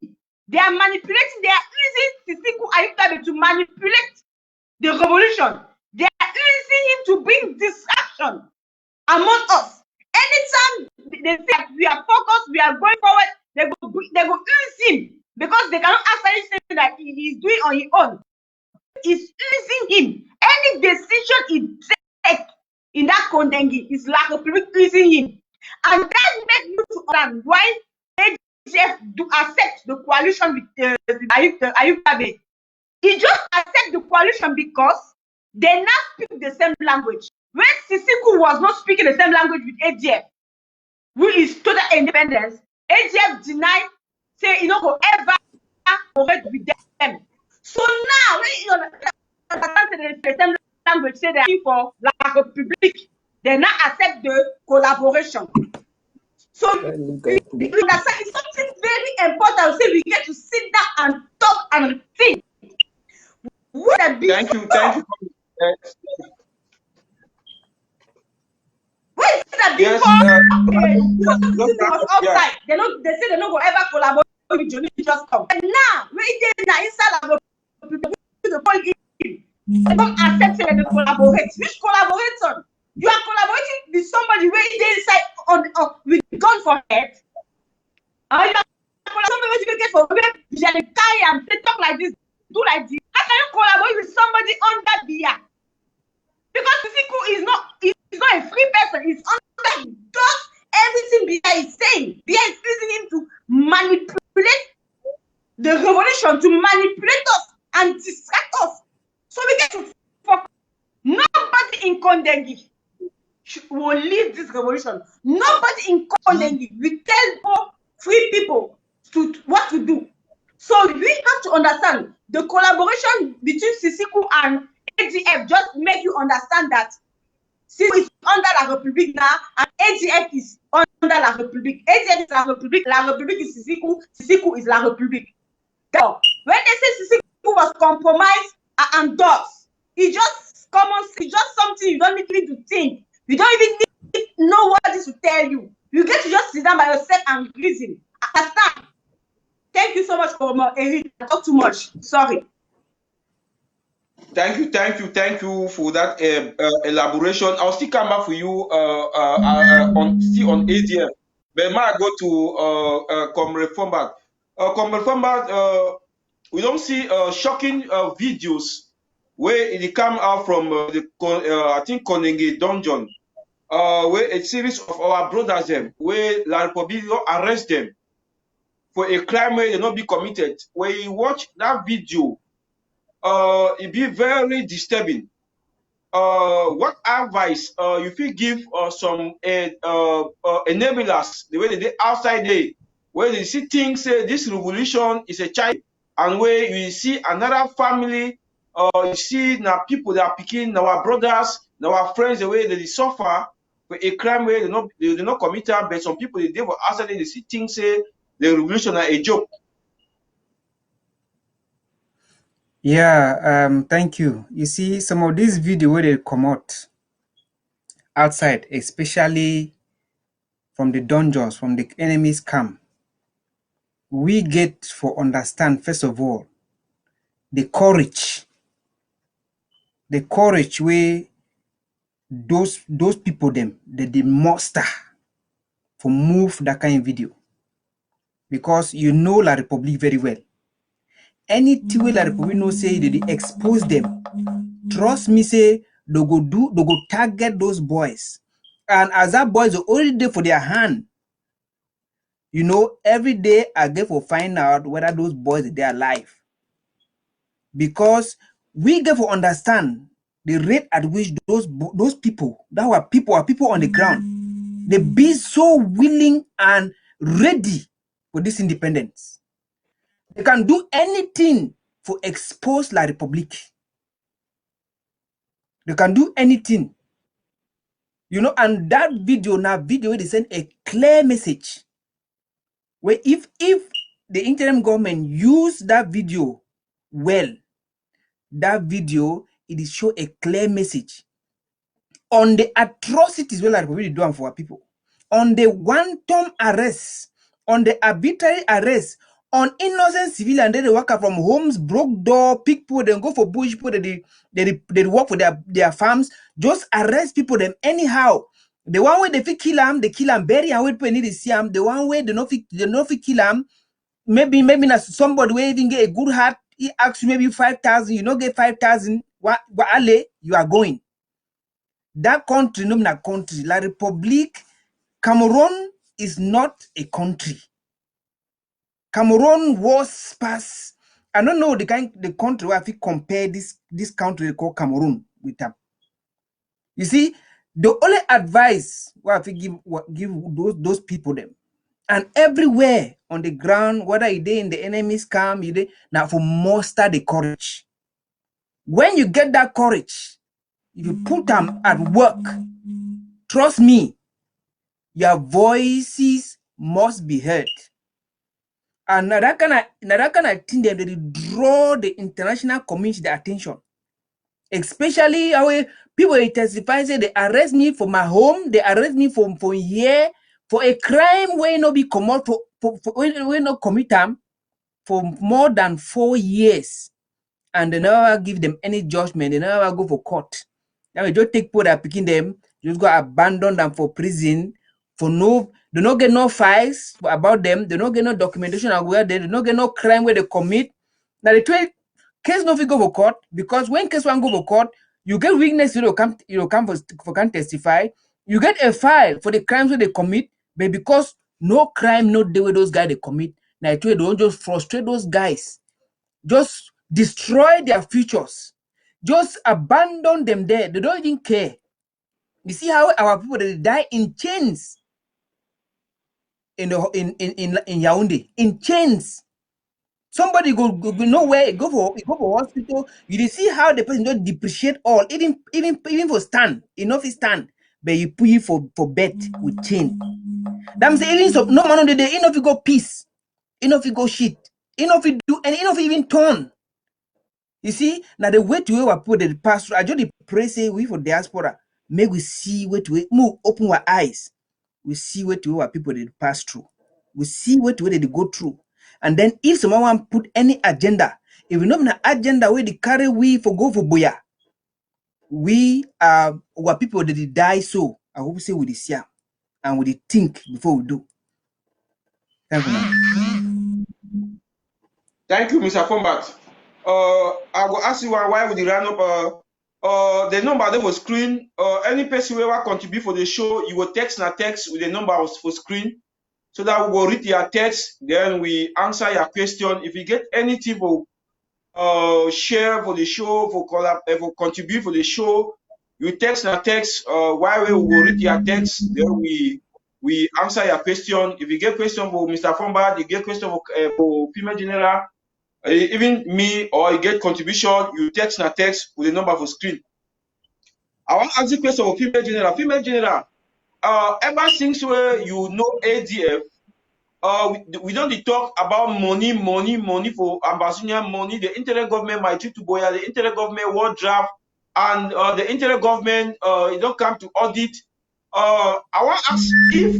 They are manipulating, they are using Sisiku Ayutabe to manipulate the revolution. They are using him to bring distraction among us. Anytime they say that we are focused, we are going forward, they go use him because they cannot actually say that he is doing on his own. He's using him. Any decision he takes in that Kondengi is like a public using him. And that makes you to understand why ADF do accept the coalition with Ayutabe. He just accept the coalition because they now speak the same language. When Sisiku was not speaking the same language with ADF, who is total independence, ADF denied, say, you know, go ever cooperate with them. So now, when you the same language, say they're for La République. They now accept the collaboration. So you understand, it's something very important. So we get to sit down and talk and think. Thank you. Wait, that Yes, was outside. They say they don't go ever collaborate with Johnny just come. And now, when they now inside the point, they don't accept that they collaborate. Which collaboration? You are collaborating with somebody where they inside on with gun for head. Or you are collaborating with for where they carry and they talk like this, do like this. How can you collaborate with somebody under BIA? Because Sisiku is not a free person. He's under does everything BIA is saying. BIA is using him to manipulate the revolution, to manipulate us and distract us. So we get to fuck. Nobody in Kondengi will lead this revolution. Nobody in Kondengi will tell free people what to do. So we have to understand the collaboration between Sisiku and AGF just make you understand that Sisiku is under La République now and AGF is under La République. AGF is La République is Sisiku, Sisiku is La République. So, when they say Sisiku was compromised and endorsed, it's just common, it's just something you don't need to think. You don't even need to know what this will tell you. You get to just sit down by yourself and reason. Understand? Thank you so much for Eric. I talk too much. Sorry. Thank you for that elaboration. I'll still come back for you on ADF. But may I go to Comrade Fombat? Comrade Fombat, we don't see shocking videos where it come out from I think Konenge dungeon, where a series of our brothers where La Republic arrest them for a crime where they not be committed. When you watch that video, it be very disturbing. What advice you feel give some enablers the way they did outside there, where they see things say this revolution is a child, and where you see another family, you see now people that are picking our brothers, our friends, the way they suffer for a crime where they not committed, but some people they were outside there, they see things say the revolution are a joke. Yeah, thank you. You see, some of these videos where they come out outside, especially from the dungeons, from the enemy's camp, we get for understand, first of all, the courage where those people them, they muster for move that kind of video. Because you know La Republic very well. Anything where La Republic no say they expose them. Trust me, say they go target those boys. And as that boys are already there for their hand, you know, every day I get for find out whether those boys they are alive. Because we get to understand the rate at which those people that were people on the ground, they be so willing and ready for this independence. They can do anything for expose La Republic. They can do anything. You know, and that video they send a clear message. Where if the interim government use that video well, that video it is show a clear message on the atrocities we like really do for our people, on the one-time arrest, on the arbitrary arrest, on innocent civilian they work out from homes, broke door, pick people, then go for bush people, they work for their farms, just arrest people them anyhow. The one way they fit kill them, they kill them, bury and wait people need to see them. The one way they not fit kill them, maybe not somebody will even get a good heart. He asks you maybe 5,000, you don't get 5,000. What you are going? That country, no na country. La République, Cameroon is not a country. Cameroon was past. I don't know the country where I feel compare this country called Cameroon with them. You see, the only advice where I feel give those people them. And everywhere on the ground, whether they in the enemy's camp, now for muster the courage. When you get that courage, if you put them at work, trust me, your voices must be heard. And that kind of thing, they draw the international community attention. Especially how people testify, say they arrest me for my home, they arrest me for here for a crime where no be come out for no commit them for more than 4 years, and they never give them any judgment. They never go for court. Now we just take people that picking them, just go abandon them for prison for no. They don't get no files about them. They don't get no documentation of where they don't get no crime where they commit. Now the case no fit go for court, because when case one go for court, you get witness, come for can testify. You get a file for the crimes where they commit, but because no crime no day where those guys they commit, now they don't just frustrate those guys, just destroy their futures, just abandon them there. They don't even care. You see how our people they die in chains in Yaoundé, in chains. Somebody go nowhere, go for hospital. You see how the person don't depreciate all, even for stand, enough is stand, but you put you for bed with chain. That say even so, no man on the day, enough you go peace, enough you go shit, enough you do, and enough even turn. You see, now the way to where we put the pass through, I just pray say we for diaspora, may we see where to move, open our eyes. We see where to where people they pass through. We see where to where they go through. And then if someone put any agenda, if we know an agenda where they carry we for go for boya, we are what people that they die so. I hope say we see and we think before we do. Thank you, man. Thank you, Mr. Fombat. I will ask you why would you run up the number that was screen. Any person who will contribute for the show, you will text with the number for screen, so that we will read your text, then we answer your question. If you get anything for share for the show, for contribute for the show, you text while we will read your text, then we answer your question. If you get question for Mr. Fombat, you get question for female general, even me, or you get contribution, you text with the number for screen. I want to ask the question for female general. Female general, ever since you know ADF, we don't talk about money for AMBAZONIA money. The internet government might treat to boya, the internet government war draft, and the internet government it don't come to audit. I want to ask if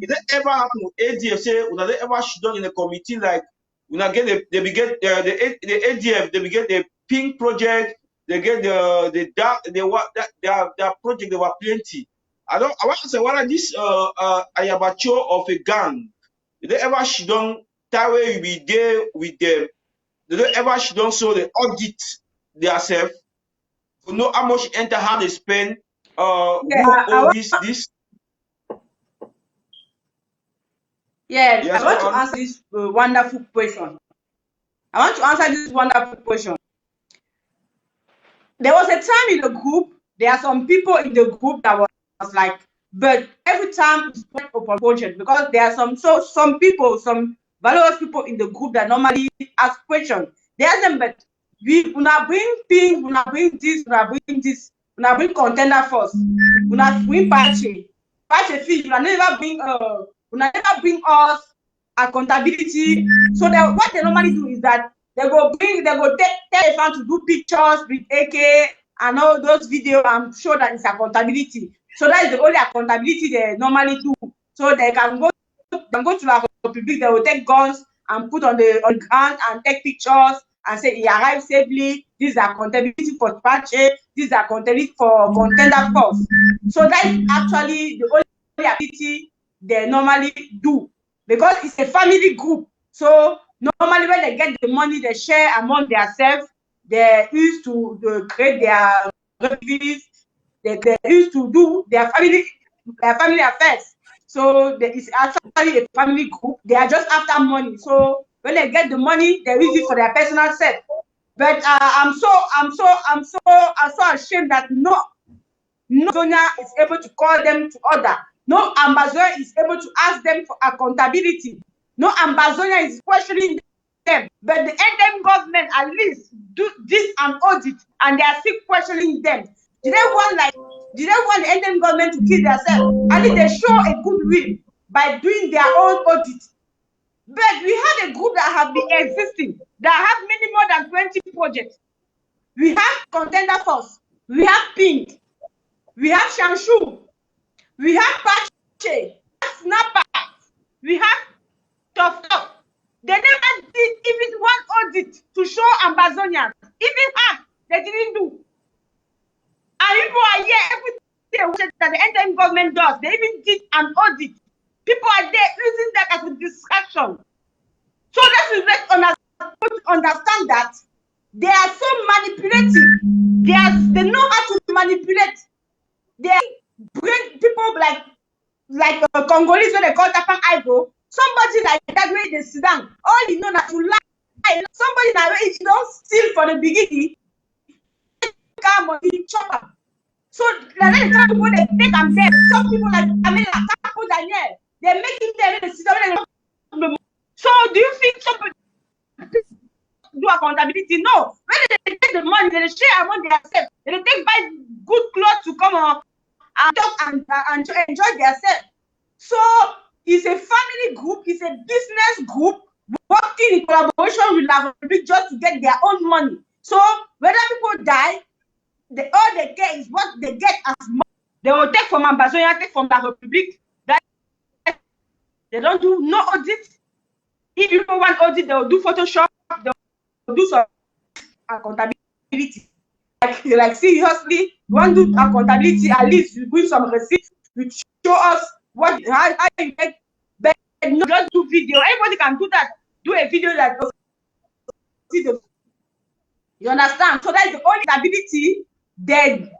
it ever happen with ADF, say would they ever should done in a committee like when I get the ADF, they get the pink project, they get the dark, their project, they were plenty. I want to say what are this ayabacho of a gang? Did they ever she don't that way you be there with them? Did they ever she don't so they audit themselves to know how much enter, how they spend, this? Yeah, yes, I want to answer this wonderful question. There was a time in the group, there are some people in the group that was like, but every time it's open project, because there are some people, some valuable people in the group that normally ask questions. They ask them, but we wanna bring ping, wanna bring this, wanna bring contender first, wanna bring patch fee, wanna never bring us accountability. So that what they normally do is that they go tell a fan to do pictures with AK and all those videos and show that it's accountability. So that is the only accountability they normally do. So they can go to the public, they will take guns and put on the ground and take pictures and say he arrived safely. This is accountability for Pache, this is accountability for contender force. So that is actually the only activity they normally do, because it's a family group. So normally when they get the money, they share among themselves. They used to create their revenues. They used to do their family affairs. So it's actually a family group. They are just after money. So when they get the money, they use it for their personal self. But I'm so ashamed that no AMBAZONIA is able to call them to order. No AMBAZONIA is able to ask them for accountability. No AMBAZONIA is questioning them. But the NM government at least do this an audit, and they are still questioning them. Did they want the NM government to kill themselves? At least they show a goodwill by doing their own audit. But we had a group that have been existing, that have many more than 20 projects. We have Contender Force, we have Pink, we have Shanshu, we have Pache, Snapper, we have Tough Up. They never did even one audit to show Ambazonians. Even half, they didn't do. And people are here every day that the NTM government does. They even did an audit. People are there using that as a distraction. So let's understand that they are so manipulative. They know how to manipulate. They bring people like Congolese, when they call Tapan Ivo. Somebody like that way they sit down. All you know that to lie. Somebody that way you don't steal from the beginning. Come on, you chop. So like they take them there. Some people like Camila, Tapo Daniel, they're making them they sit down. So do you think somebody do accountability? No. When they take the money, they share among themselves. They take buy good clothes to come on and talk and to enjoy themselves. So it's a family group, it's a business group working in collaboration with La Republic just to get their own money. So whether people die, all they get is what they get as money. They will take from AMBAZONIA, take from La Republic. They don't do no audit. If you don't want audit, they will do Photoshop, they will do some accountability. Like seriously, you want to do accountability, at least you bring some receipts, you show us how you get, but not just do video. Everybody can do that. Do a video like you understand? So that's the only ability they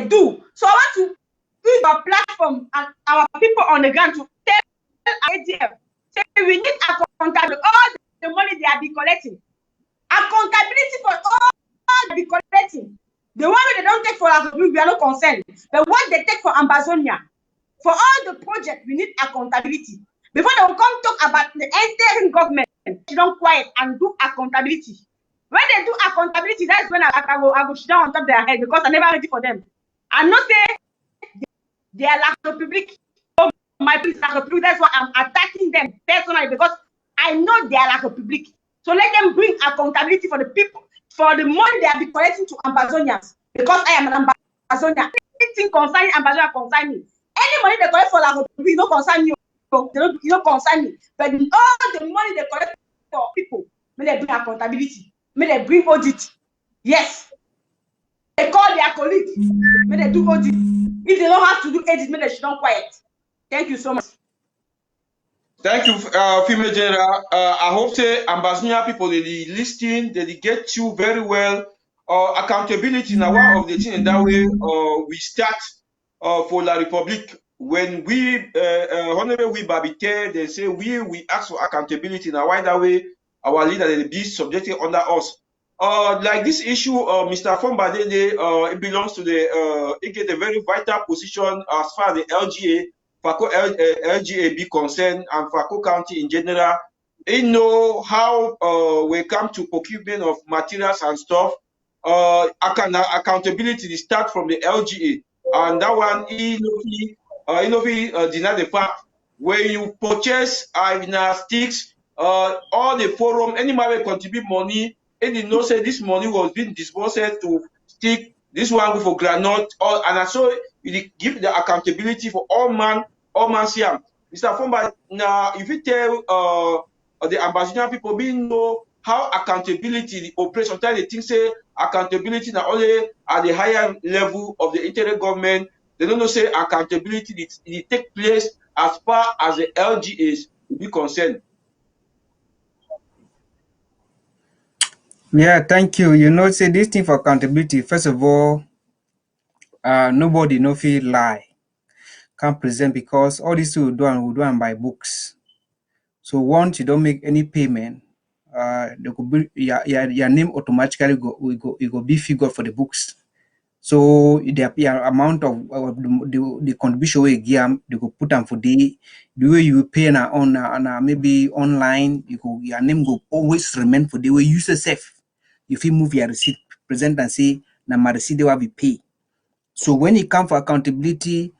do. So I want to use our platform and our people on the ground to tell ADF, say we need accountability. All the money they have been collecting, accountability for all they be collecting. The one they don't take for us, we are not concerned. But what they take for AMBAZONIA, for all the projects, we need accountability. Before they will come talk about the entire government, they don't quiet and do accountability. When they do accountability, that's when I go sit down on top of their head because I never ready for them. I'm not saying they are like Republic. Oh, my place like Republic. That's why I'm attacking them personally because I know they are like Republic. So let them bring accountability for the people, for the money they have been collecting to Ambazonians. Because I am an Ambazonian. Anything concerning Ambazonia concern me. Any money they collect for La Republic don't concern you. You don't concern me. But all the money they collect for people, may they bring accountability. May they bring audit. Yes. They call their colleagues. May they do audit. If they don't have to do audit, may they should not quiet. Thank you so much. Thank you, female general. I hope say AMBAZONIA people they listening, they get you very well. Accountability now one of the things in that way we start for La Republic. When we honorable we Babite, they say we ask for accountability now. Why that way our leader they be subjected under us. Like this issue, Mr. Fombadele, it belongs to the it get a very vital position as far as the LGA. Fako LGA be concerned and Fako County in general, they know how we come to procurement of materials and stuff. Accountability start from the LGA, and that one deny the fact when you purchase sticks, all the forum, any man contribute money, and you know say this money was being disbursed to stick. This one for granite, and so you give the accountability for all man Siam. Mr. Fomba, now if you tell the AMBAZONIA people we know how accountability the operation, sometimes they think say accountability not only at the higher level of the internal government, they don't know say accountability it take place as far as the LGAs be concerned. Yeah, thank you. You know, say this thing for accountability, first of all, nobody no feel lie, can't present because all this will do by books. So once you don't make any payment, they could be, your name automatically go be figured for the books. So the amount of the contribution we give, they could put them for the way you pay on maybe online. Your name will always remain for the way you safe. If you move your receipt, present and say, "Na my receipt they will be paid." So when it comes for accountability,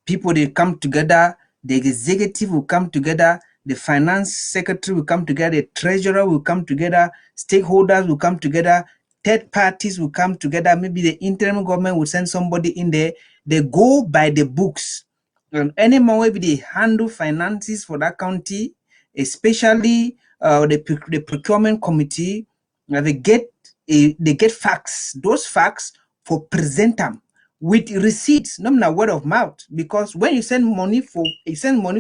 people they come together, the executive will come together, the finance secretary will come together, the treasurer will come together, stakeholders will come together, third parties will come together, maybe the interim government will send somebody in there. They go by the books. And anyone will be they handle finances for that county, especially the procurement committee, they get facts. Those facts for present them with receipts, not word of mouth. Because when you send money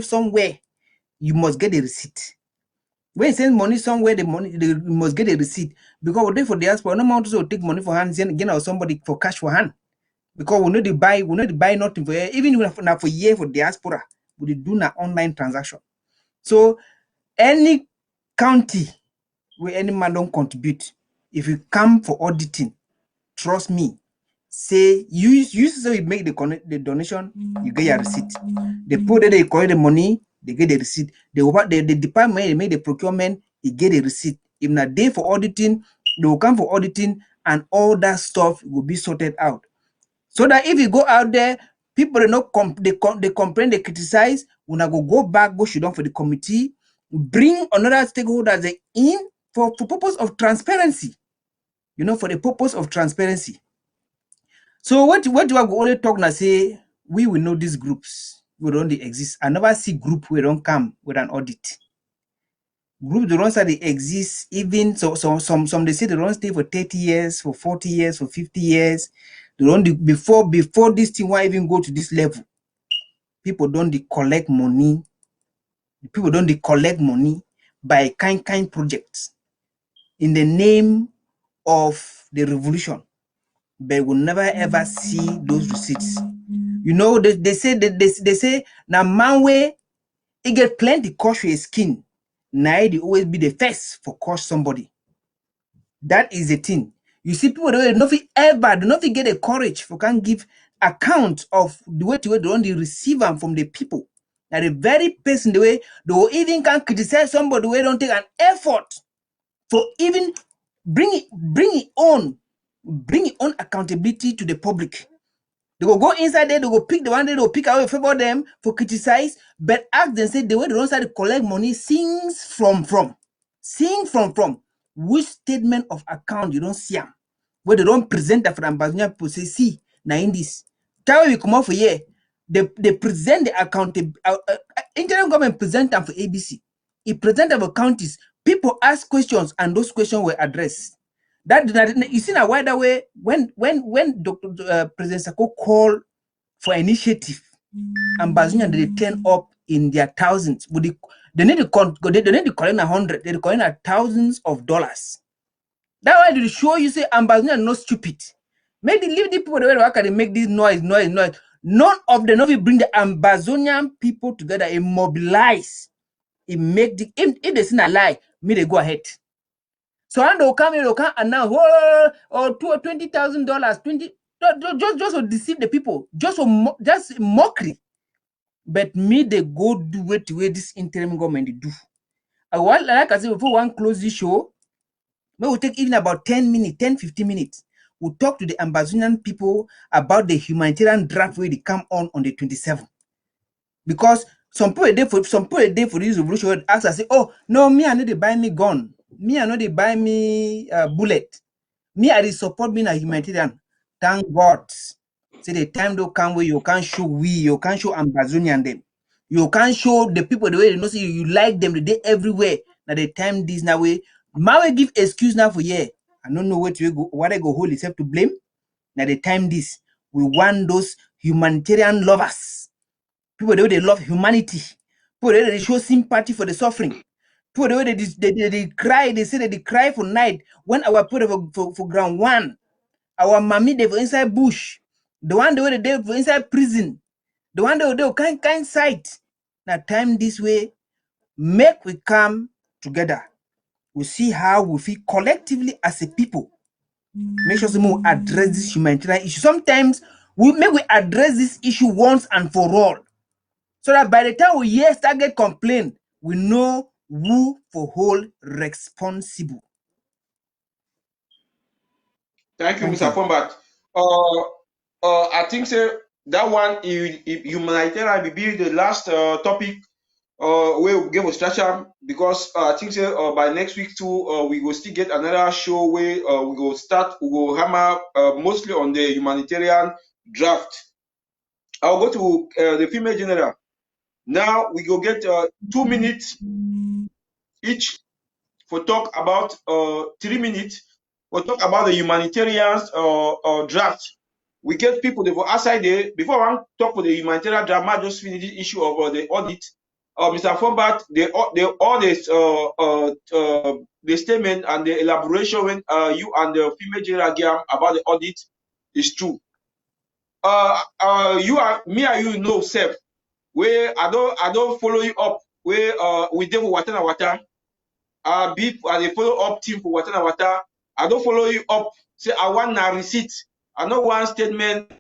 somewhere, you must get a receipt. When you send money somewhere, you must get a receipt. Because we do for diaspora, no matter so take money for hand, again or somebody for cash for hand. Because we know they buy nothing for even if for year for diaspora, we do na online transaction. So any county where any man don't contribute, if you come for auditing, trust me, say you say you make the donation, you get your receipt. They put it, they collect the money, they get the receipt. The department they make the procurement, they get the receipt. If not day for auditing, they will come for auditing, and all that stuff will be sorted out. So that if you go out there, people they not they complain, they criticize. When I go back, go shoot down for the committee, bring another stakeholders in for purpose of transparency. For the purpose of transparency. So what do I go only talk now? Say we will know these groups will only exist. I never see group where don't come with an audit. Group the ones that they exist, even some they say they don't stay for 30 years, for 40 years, for 50 years. They don't before this thing why even go to this level. People don't collect money. People don't collect money by kind projects in the name of the revolution, but we'll never ever see those receipts. They say now man way it get plenty cost for your skin. Now they always be the first for cost somebody. That is the thing. You see, people do not get the courage for can give account of the way they don't receive them from the people. Now the very person the way they will even can criticize somebody the way don't take an effort for even bring it on accountability to the public. They will go inside there, they will pick the one they will pick away favor them for criticize, but ask them say the way they don't start to collect money sings from which statement of account you don't see them, where they don't present that for Ambazonia people say see now in this. Tell we come out for here, they present the account. Interim government present them for ABC. It present them for counties. People ask questions and those questions were addressed. That you see now why that way when Dr. President Sako called for initiative, Ambazonia they turn up in their thousands. They need to collect 100, they collect thousands of dollars. That why they show you say Ambazonia not stupid. Maybe leave the people the way they make this noise. None of them will bring the Ambazonian people together and mobilize. It make the if they see a lie, me they go ahead. So and they'll come and now $20,000, just to deceive the people, just mockery. But me they go do it the way this interim government they do. Like I said before, one close this show, we will take even about 10 minutes, 10-15 minutes. We'll talk to the Ambazonian people about the humanitarian draft where they come on the 27th. Because some people for this revolution would ask and say, oh no, me I know they buy me gun, me I know they buy me bullet, me I support me a humanitarian. Thank God. Say the time don't come where you can't show you can't show Ambazonian them. You can't show the people the way they know say you like them the day everywhere. Now the time this now way. Mawe give excuse now for yeah. I don't know what I go hold itself to blame. Now the time this we want those humanitarian lovers. People the way they love humanity. People the way they show sympathy for the suffering. People the way they cry, they say that they cry for night when our people for ground one. Our mommy they for inside bush. The one the way they for inside prison. The one they kind sight. Now time this way, make we come together. We see how we feel collectively as a people. make sure we address this humanitarian issue. Sometimes we address this issue once and for all, so that by the time we hear target complaint, we know who for hold responsible. Thank you, Thank Mr. you. Fombat. I think that one humanitarian will be the last topic where we give a structure, because I think by next week too we will still get another show where we will hammer mostly on the humanitarian draft. I'll go to the female general. Now we go get 2 minutes each for talk about 3 minutes for talk about the humanitarian draft. We get people they go outside there. Before I want to talk for the humanitarian draft, I just finish the issue of the audit. Mr. Fombat, the statement and the elaboration when you and the female general gave about the audit is true. You are me and you know self where I don't follow you up where we deal with water. Be as a follow up team for water. I don't follow you up. Say I want a receipt. I know one statement,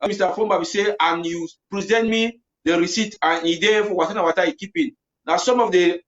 Mr. Fomba say, and you present me the receipt, and he there for water he keep it. Now some of the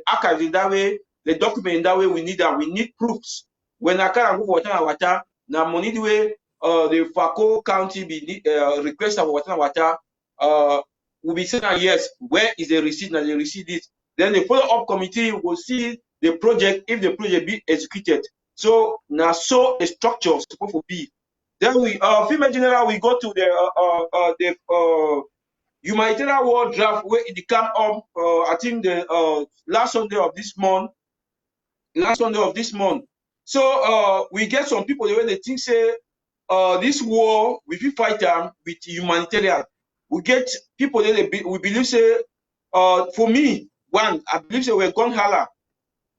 archives in that way, the document in that way, we need that. We need proofs. When I can't go for water, now money the way the Fako County be request for water, will be saying yes. Where is the receipt? Now the receipt is. Then the follow-up committee will see the project if the project be executed. So now so the structure is supposed to be. Then we female general we go to the humanitarian world draft where it come up I think the last Sunday of this month. So we get some people the way they think say this war we will fight them with humanitarian. We get people that we believe say for me one I believe say we're gun hala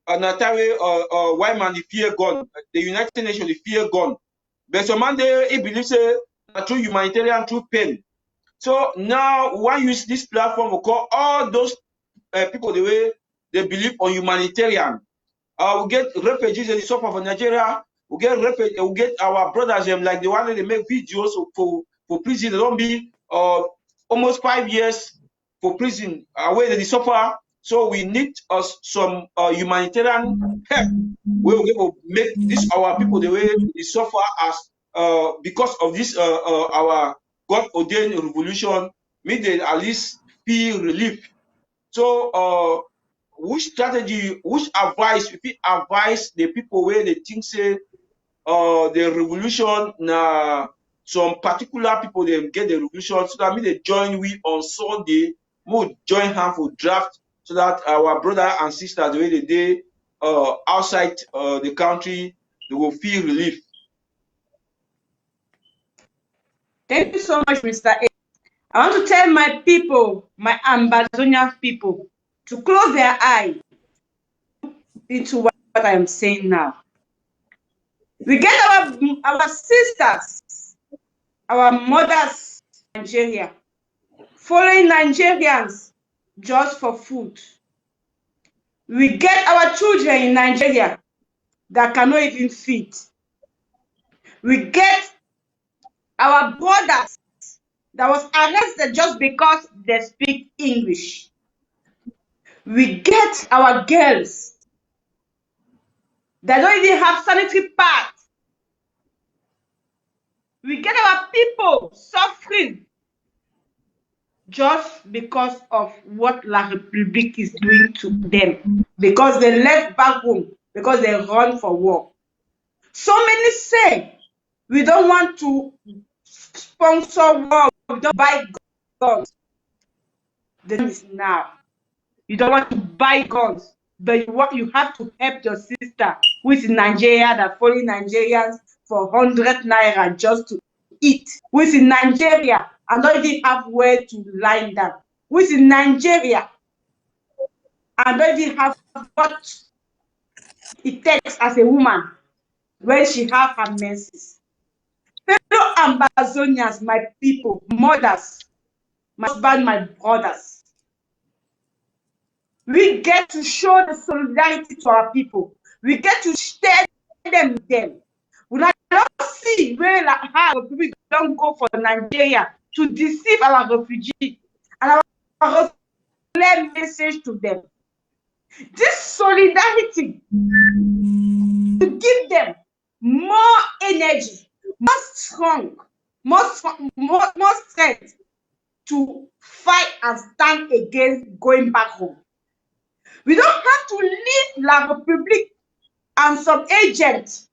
and white man the fear gun, the United Nations the fear gun. But some man there he believes say through humanitarian through pain. So now why use this platform to call all those people the way they believe on humanitarian. We get refugees in the south of Nigeria. We get our brothers like the one that they make videos for prison. They don't be almost 5 years for prison where they suffer. So we need some humanitarian help. We will make this our people the way they suffer as because of this our God ordained revolution. May they at least feel relief. So which strategy, which advice if we advise the people where they think say the revolution na some particular people they get the revolution so that me they join we on Sunday, we join hand for draft so that our brother and sisters the way they outside the country they will feel relief. Thank you so much, Mr. A. I want to tell my people, my AMBAZONIA people, to close their eyes into what I am saying now. We get our sisters, our mothers in Nigeria, following Nigerians just for food. We get our children in Nigeria that cannot even feed. We get our brothers that was arrested just because they speak English. We get our girls that don't even have sanitary pads. We get our people suffering just because of what La République is doing to them, because they left back home, because they run for war. So many say we don't want to sponsor war, we don't buy guns. The time is now. You don't want to buy guns, but you have to help your sister who is in Nigeria that following Nigerians for 100 naira just to eat, who is in Nigeria and don't even have where to lie down, who is in Nigeria and don't even have what it takes as a woman when she have her menses. Fellow Ambazonians, my people, mothers, my husband, my brothers, we get to show the solidarity to our people. We get to share them with them. We don't see where like how people don't go for Nigeria to deceive our refugees and our clear message to them. This solidarity to give them more energy, more strong, more strength to fight and stand against going back home. We don't have to leave La République and some agents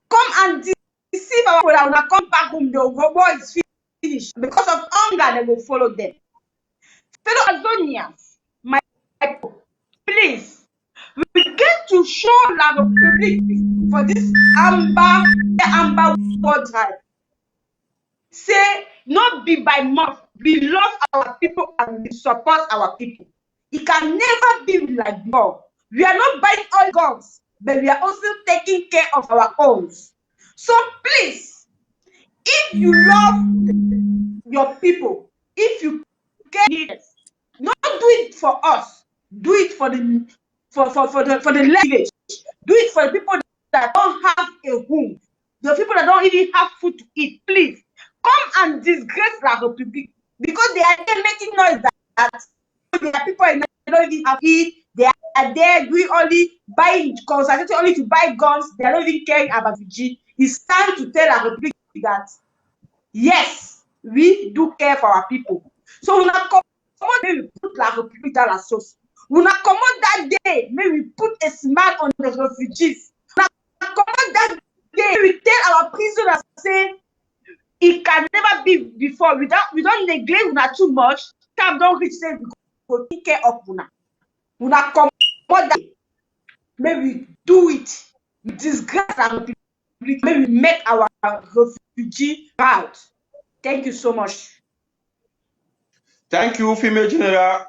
come and deceive our people that will come back home. The war is finished. Because of hunger, they will follow them. Fellow Azonians, my people, please, we get to show La République for this AMBA war drive. Say, not be by mouth, we love our people and we support our people. It can never be like war. We are not buying all guns, but we are also taking care of our own. So please, if you love your people, if you care leaders, not do it for us, do it for the village, do it for the people that don't have a home, the people that don't even have food to eat. Please come and disgrace La République because they are there making noise that there are people in they don't even have eat. They are there doing only buying consulting only to buy guns. They are not even caring about G. It's time to tell La République that yes, we do care for our people. So we not come maybe put La République dans la sauce. We not come that day, maybe we put a smile on the refugees. We not come that day, we tell our prisoners say it can never be before. We don't neglect una too much. Time don't reach say we go take care of una. Una come that day, maybe we do it. We disgrace our people. Maybe we make our refugee proud. Thank you so much. Thank you, Female General.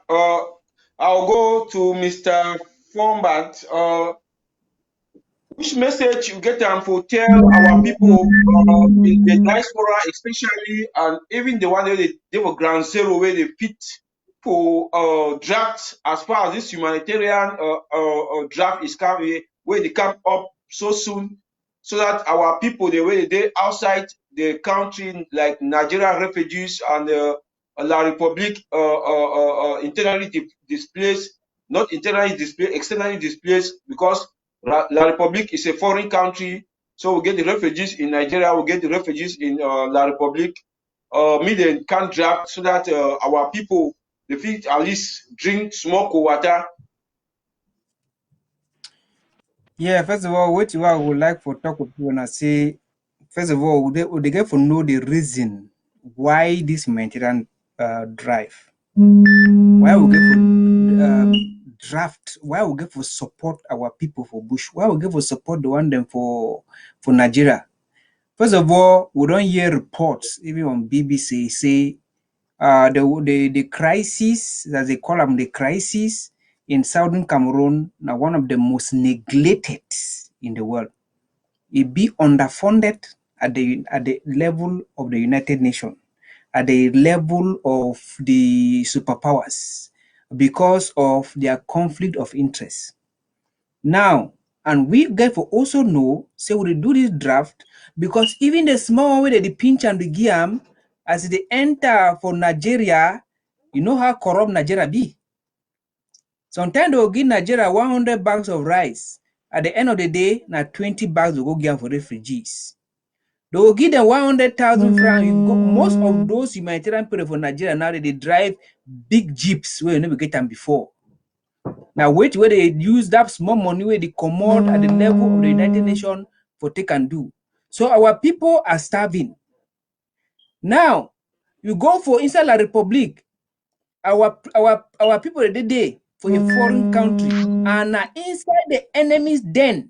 I'll go to Mr. Format. Which message you get for tell our people in the diaspora, especially, and even the one that they were ground zero where they fit for draft as far as this humanitarian draft is coming, where they come up so soon, so that our people, the way they outside the country, like Nigerian refugees and La Republic, internally displaced, not internally displaced, externally displaced, because La Republic is a foreign country, so we get the refugees in Nigeria, we get the refugees in La Republic. Million can draft so that our people, they fit at least drink small water. Yeah, first of all, what I would like for talk with you when I say, first of all, they get to know the reason why this humanitarian drive. Why we get for draft? Why we get for support our people for Bush? Why we get for support the one them for Nigeria? First of all, we don't hear reports even on BBC say the crisis, as they call them, the crisis in southern Cameroon, now one of the most neglected in the world. It be underfunded at the level of the United Nations, at the level of the superpowers, because of their conflict of interest. Now, and we get to also know, say we do this draft, because even the small way that they pinch and the giam, as they enter for Nigeria, you know how corrupt Nigeria be. Sometimes they will give Nigeria 100 bags of rice. At the end of the day, now 20 bags will go give for refugees. They will give them 100,000 francs. Most of those humanitarian people for Nigeria now, they drive big jeeps where you never get them before. Now, wait where they use that small money where they commode at the level of the United Nations for take and do. So our people are starving. Now, you go for inside La Republic, our people are there for a foreign country, and inside the enemy's den.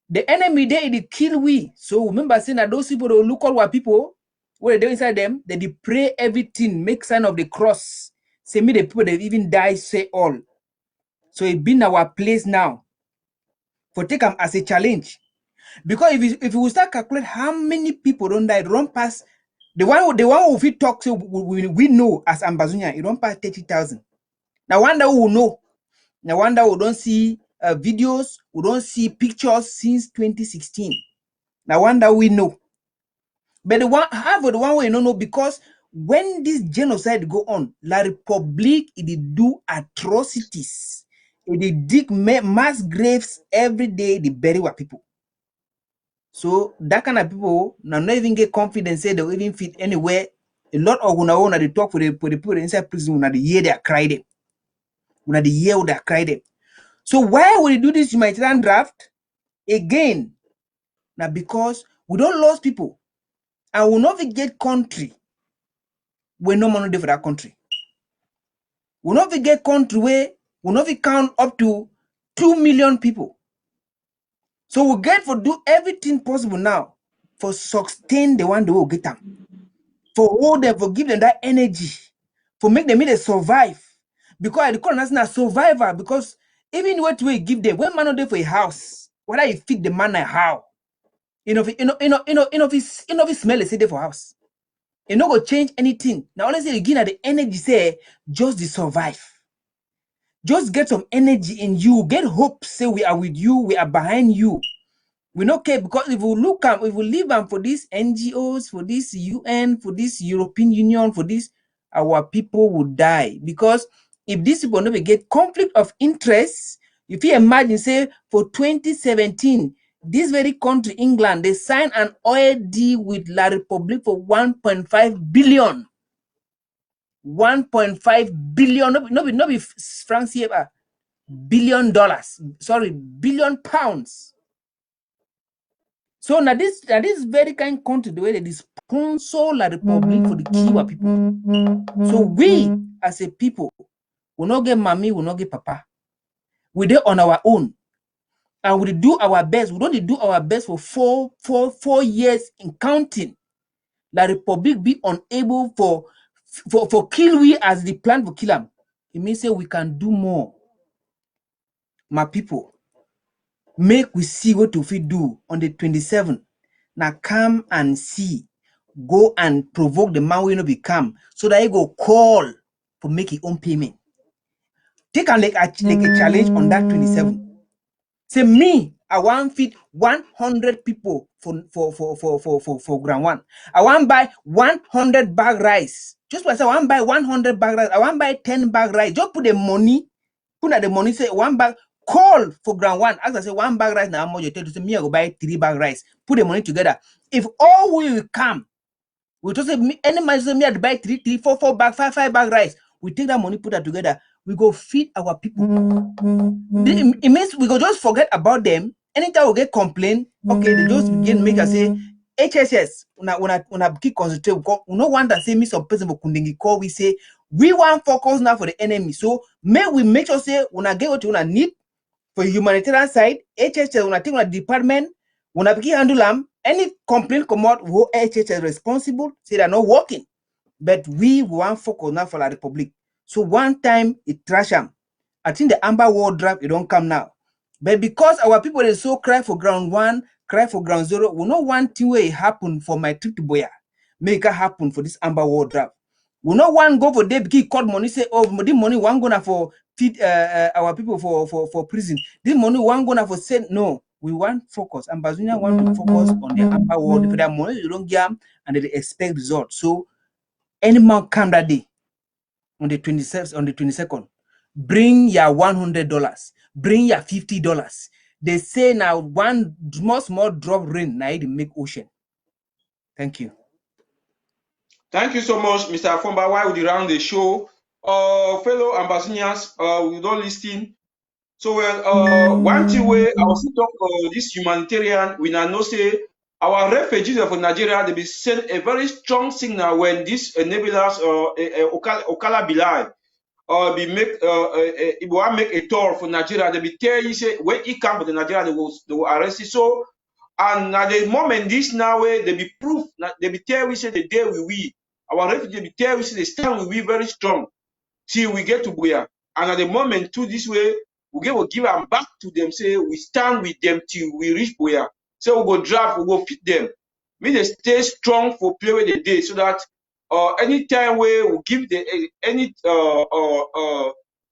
The enemy there they kill we. So remember saying that those people will look all our people, what they do inside them, they pray everything, make sign of the cross. Say me the people that even die, say all. So it been our place now for take them as a challenge. Because if you start calculate how many people don't die, run past the one who we talk to, we know as AMBAZONIA, it don't pass 30,000. Now one that we will know. Now one that we don't see videos, we don't see pictures since 2016. Now one that we know. But the one half of the one we don't know, because when this genocide go on, La Republique it do atrocities. It dig mass graves every day. They bury what people. So that kind of people now not even get confidence say they'll even fit anywhere. A lot of una they talk for the people inside prison una the year they are crying them. Una the year they are crying them. So why would you do this humanitarian draft again? Now because we don't lose people and we not get country where no money there for that country. We not get country where we not count up to 2 million people. So we get for do everything possible now for sustain the one they will get them. For hold them, for give them that energy, for make them survive. Because the current national survivor, because even what we give them, when man not there for a house, whether you feed the man how, if smell is there for house. You not go change anything. Now honestly again at the energy say just to survive. Just get some energy in you, get hope, say we are with you, we are behind you. We don't care, because if we look at, if we leave them for these NGOs, for this UN, for this European Union, for this, our people will die. Because if these people never get conflict of interest, if you imagine, say, for 2017, this very country, England, they signed an oil deal with La Republique for 1.5 billion. 1.5 billion, no be francs here, $billion. Sorry, billion pounds. So now this very kind country, the way they sponsor La Republique for the Kiwa people. So we as a people will not get mommy, will not get papa. We do on our own. And we do our best. We don't do our best for four years in counting. La Republique be unable for kill we as the plan for kill them. It means say we can do more. My people, make we see what we do on the 27th. Now come and see. Go and provoke the man will not become, so that he go call for make his own payment. Take like a challenge on that 27th. Say me, I want feed 100 people for ground one. I want buy 100 bag rice. Just like I say, I want buy 100 bag rice. I want buy 10 bag rice. Just put the money. Put at the money. Say one bag. Call for ground one. As I say, one bag rice now. How much you tell to say me? I go buy 3 bag rice. Put the money together. If all will come, we just say any man say me I buy 3, 4 bag, 5 bag rice. We take that money, put that together. We go feed our people. It means we go just forget about them. Anytime we get complaint, okay, they just begin make us say HSS. Una keep concentrate. We no want to say me some person for kundingi call. We say we want focus now for the enemy. So may we make sure say una get what you wanna need for humanitarian side. HSS una take una department. Una begin handle them. Any complaint come out, who HSS responsible, say they're not working. But we want focus now for the Republic. So one time it trash them. I think the AMBA war draft, it don't come now. But because our people is so cry for ground 1, cry for ground 0, we not want thing where it happen for my trip to Boya. Make it happen for this AMBA war draft. We not want go for day because court money say, oh, this money one gonna for feed our people for prison. This money one gonna for send. No, we want focus. AMBAZONIA want to focus on the AMBA war. If that money you don't get and they expect results. So any man come that day on the 27th, on the 22nd. Bring your $100, bring your $50. They say now one small drop rain now it make ocean. Thank you. Thank you so much, Mr. Afomba. Why would you round the show? Fellow ambassadors, we don't listen. So one thing where I was talk this humanitarian, we now know say our refugees of Nigeria, they be send a very strong signal when this enablers Okala Bilai be make it will make a tour for Nigeria. They be tell you say when he come to the Nigeria, they will arrest you. So and at the moment this now way they be proof they be tell we say the day we our refugees be tell we say they stand we very strong till we get to Buya. And at the moment too this way we will give them back to them, say we stand with them till we reach Buya. So we go draft, we go fit them. Me they stay strong for play with the day so that anytime we give the any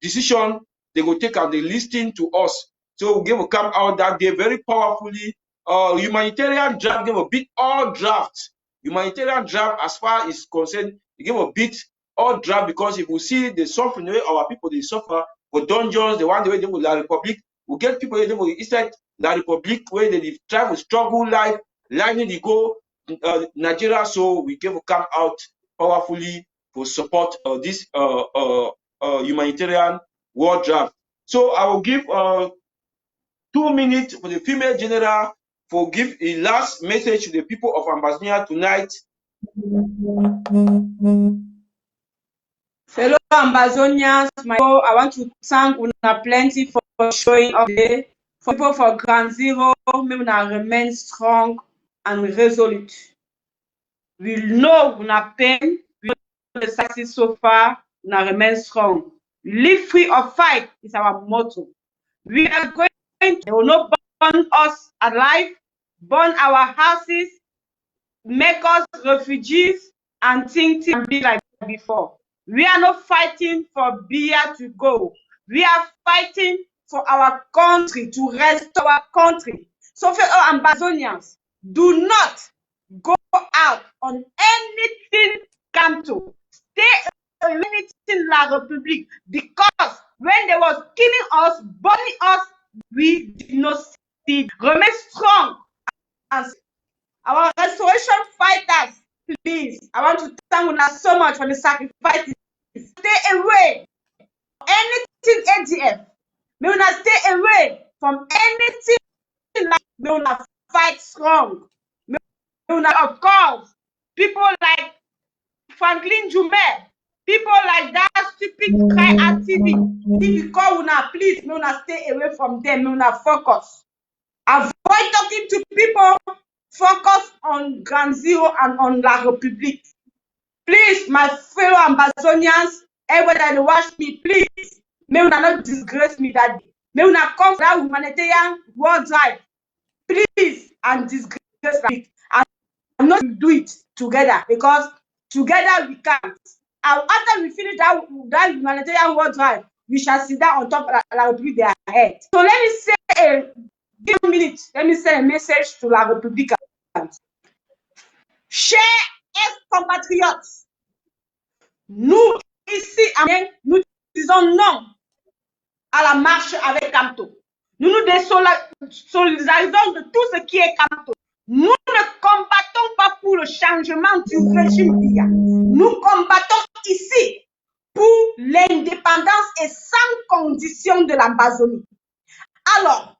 decision, they go take out the listing to us. So we will come out that day very powerfully humanitarian draft gave a bit all draft. Humanitarian draft, as far as concerned, they gave a bit all draft because if we see the suffering, the way our people they suffer for dungeons, the one the way they will La Republic, we get people they will inside La Republic where they try to struggle life, they go Nigeria, so we gave a come out powerfully to support this humanitarian war draft. So I will give 2 minutes for the female general for give a last message to the people of AMBAZONIA tonight. Fellow Ambazonians, I want to thank Una plenty for showing up today. For people for Ground Zero, may Una remain strong and resolute. We know Una pain, we know the success so far, Una remain strong. Live free or fight is our motto. We are going to, they will not burn us alive, burn our houses, make us refugees, and think and be like before. We are not fighting for Biya to go. We are fighting for our country, to restore our country. So for our Ambazonians, do not go out on anything come to. Stay on anything La Republique, because when they was killing us, burning us, we did not see. Remain strong and our restoration fighters, please. I want to thank you so much for the sacrifices. Stay away from anything ADF. May we not stay away from anything like, may we not fight strong. May we not, of course, people like Franklin Jumet, people like that stupid cry at TV. If you call una, please, may we not stay away from them. May we not focus. Avoid talking to people. Focus on Ground Zero and on La Republique. Please, my fellow Ambazonians, everybody that watch me, please, may you not disgrace me that day. May you not come for that humanitarian war drive, please, and disgrace me. And not do it together, because together we can't. And after we finish that humanitarian war drive, we shall sit down on top of La Republique their head. So let me say, give a minute, let me send a message to La Republique. Chers compatriotes, nous, ici, nous disons non à la marche avec Camto. Nous nous désolidarisons de tout ce qui est Camto. Nous ne combattons pas pour le changement du régime d'IA. Nous combattons ici pour l'indépendance et sans condition de l'Ambazonie. Alors,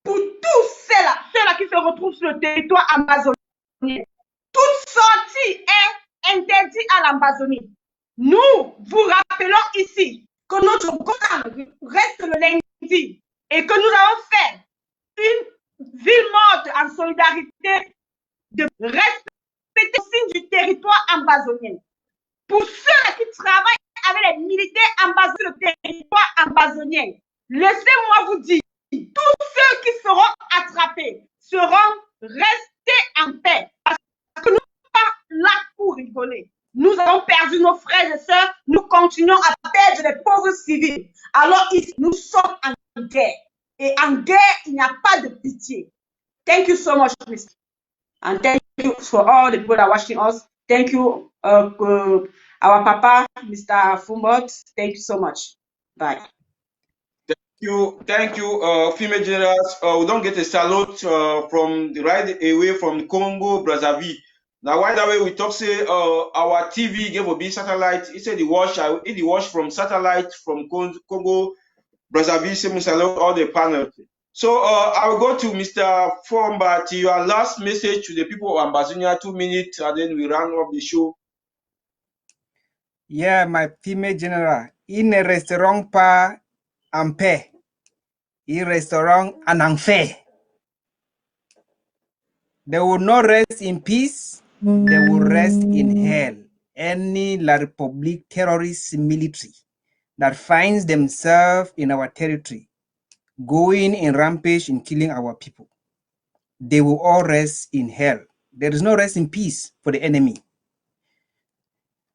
pour tous ceux-là qui se retrouvent sur le territoire ambazonien, toute sortie est interdite à l'Ambazonie. Nous vous rappelons ici que notre programme reste le lundi et que nous avons fait une ville morte en solidarité de respecter le signe du territoire ambazonien. Pour ceux qui travaillent avec les militaires ambazoniens sur le territoire ambazonien, laissez-moi vous dire, tous ceux qui seront attrapés seront restés en paix. Parce que nous ne sommes pas là pour rigoler. Nous avons perdu nos frères et sœurs, nous continuons à perdre les pauvres civils. Alors ici, nous sommes en guerre. Et en guerre, il n'y a pas de pitié. Thank you so much, Mr. And thank you for all the people that are watching us. Thank you, our Papa, Mr. Fumbot. Thank you so much. Bye. Thank you, female generals. We don't get a salute from right away from Congo, Brazzaville. Now, why that way we talk say our TV gave a big satellite. It said the watch from satellite from Congo, Brazzaville, say salute all the panel. So I will go to Mr. Fomba to your last message to the people of Ambazonia, 2 minutes, and then we round up the show. Yeah, my female general. Il ne resteront pas en paix. Ils resteront en enfer. They will not rest in peace. They will rest in hell. Any La Republique terrorist military that finds themselves in our territory, going in rampage and killing our people, they will all rest in hell. There is no rest in peace for the enemy.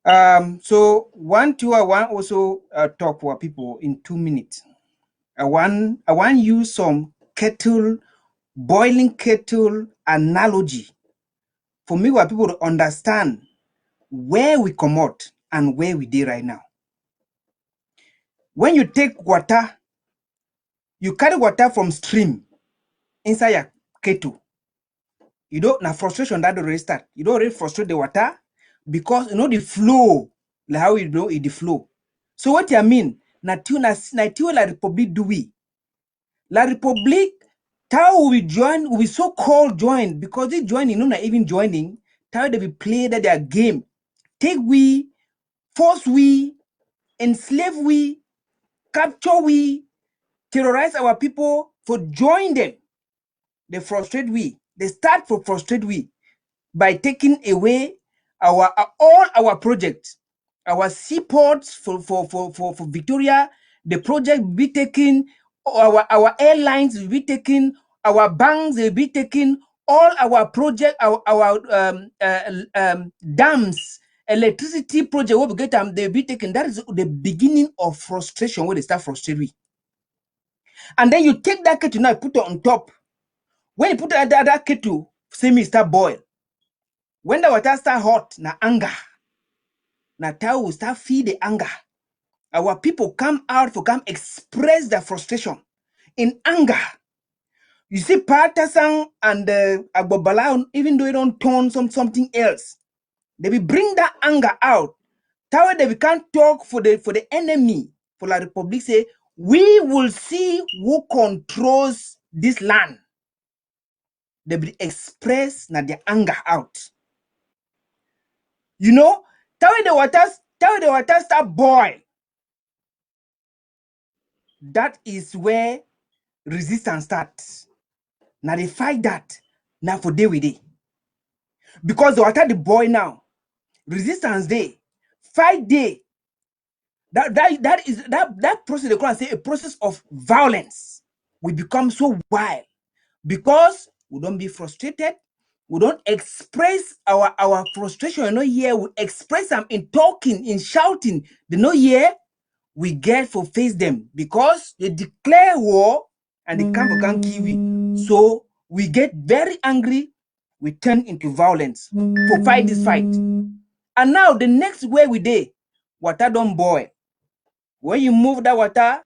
So I want also talk to our people in 2 minutes. I want use some kettle boiling kettle analogy for me where people to understand where we come out and where we did right now. When you take water, you carry water from stream inside your kettle. You don't na frustration that already start. You don't already frustrate the water because you know the flow, like how you know it the flow. So what I mean, na la Republic do we? La Republic, how we join, we so-called join because they join, you know, not even joining. How they will play that their game. Take we, force we, enslave we, capture we, terrorize our people for join them. They frustrate we. They start for frustrate we by taking away our all our projects, our seaports for Victoria. The project will be taken. Our airlines will be taken. Our banks will be taken. All our project, our dams, electricity project, what we get them, they'll be taken. That is the beginning of frustration where they start frustrating. And then you take that kettle now, put it on top. When you put that kettle, see me start boil. When the water start hot, na anger. Na time we start feed the anger. Our people come out for come express their frustration in anger. You see, Partisan and Agbobala, even though they don't turn something else, they will bring that anger out. That way they can't talk for the enemy, for La Republic say, we will see who controls this land. They will express na their anger out. You know, that way the water start boil. That is where resistance starts. Now they fight that. Now for day with day. Because the water the boil now. Resistance day. Fight day. That process they can say a process of violence. We become so wild because we don't be frustrated. We don't express our frustration. You know, here we express them in talking, in shouting. They know here we get for face them because they declare war and they come for Kiwi. So we get very angry. We turn into violence for fight this fight. And now the next way we did, water don't boil. When you move that water,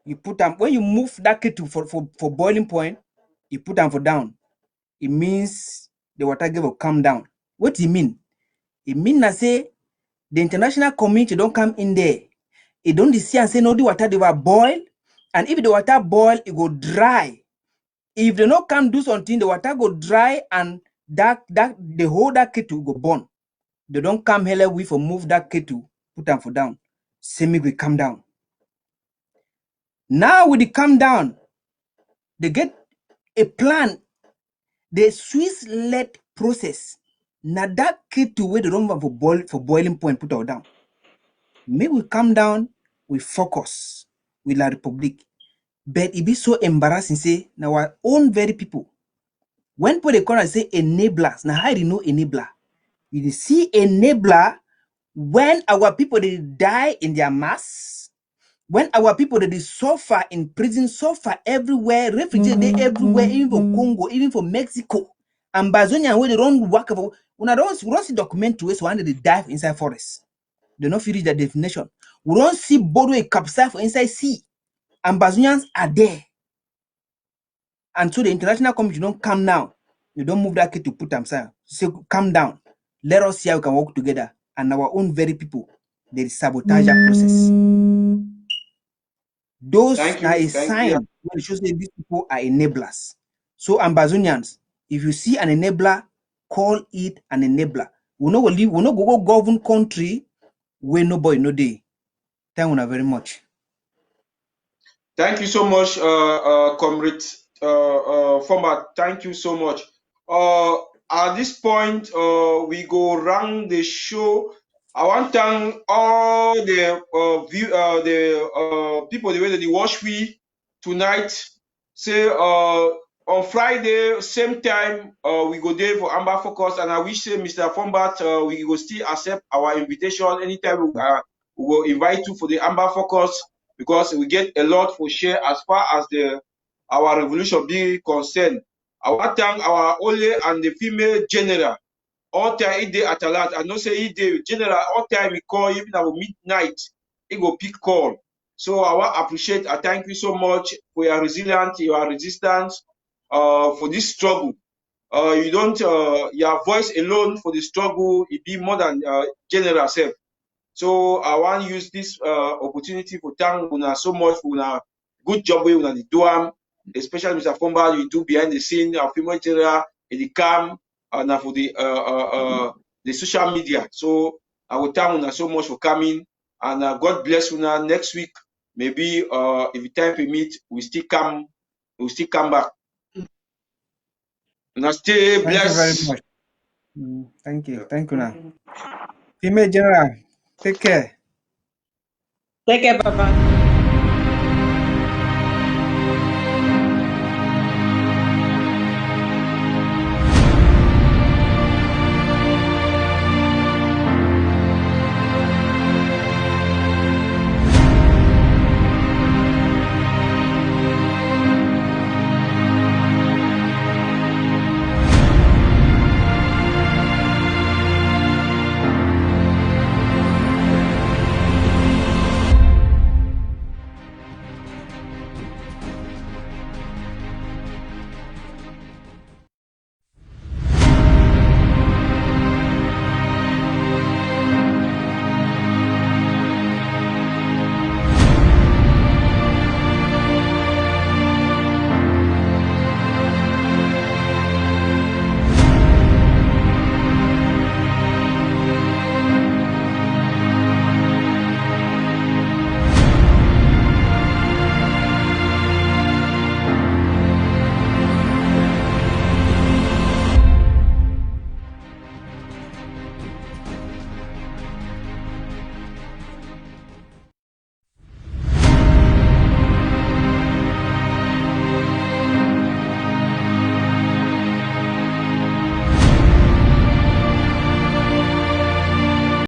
you put them. When you move that kettle for boiling point, you put them for down. It means the water will come down. What do you mean? It means that say the international community don't come in there. It don't see and say no, the water they were boil, and if the water boil, it go dry. If they not come do something, the water go dry and that the whole that kettle go burn. They don't come here we for move that kettle, put them for down. Semi will come down. Now with the come down, they get a plan. The Swiss-led process. Now that kettle where they don't want for boiling point, put it down. Maybe we come down, we focus with La Republic. But it be so embarrassing, say, now our own very people. When people they come and say enablers, now how do you know enabler? You see enabler when our people they die in their mass, when our people they suffer in prison, suffer everywhere, refugees they everywhere, even for Congo, even for Mexico. AMBAZONIA where they don't work for when I don't see documentary so when they die inside forest. They don't feel the definition. We don't see Bodo capsize for inside sea. AMBAZONIANs are there. And so the international community don't come now. You don't move that kid to put them aside. Say, calm down. Let us see how we can work together. And our own very people, they sabotage that process. Those are a sign when it shows that these people are enablers. So AMBAZONIANs, if you see an enabler, call it an enabler. We not go govern country where nobody no day. Thank you very much. Thank you so much, Comrade Format. Thank you so much. At this point, we go round the show. I want to thank all the people the way that they watch we tonight. Say on Friday, same time, we go there for AMBA Focus, and I wish say Mr. Format, we will still accept our invitation anytime we will invite you for the AMBA Focus, because we get a lot for share as far as the our revolution be concerned. I want thank our only and the female general. All time he dey at alert. I know say he dey general all time we call even at midnight. He go pick call. So I want appreciate. I thank you so much for your resilience, your resistance, for this struggle. You don't your voice alone for the struggle. It be more than general self. So I want to use this opportunity to thank una so much for una good job wey una dey do am, especially Mr. Fomba, you do behind the scene, our female general, the cam, and for the social media. So I will thank una so much for coming, and God bless una. Next week, maybe if the time permit, we still come back. Now stay blessed. Thank you very much. Thank you. Thank you now. Female General, take care. Take care, Papa.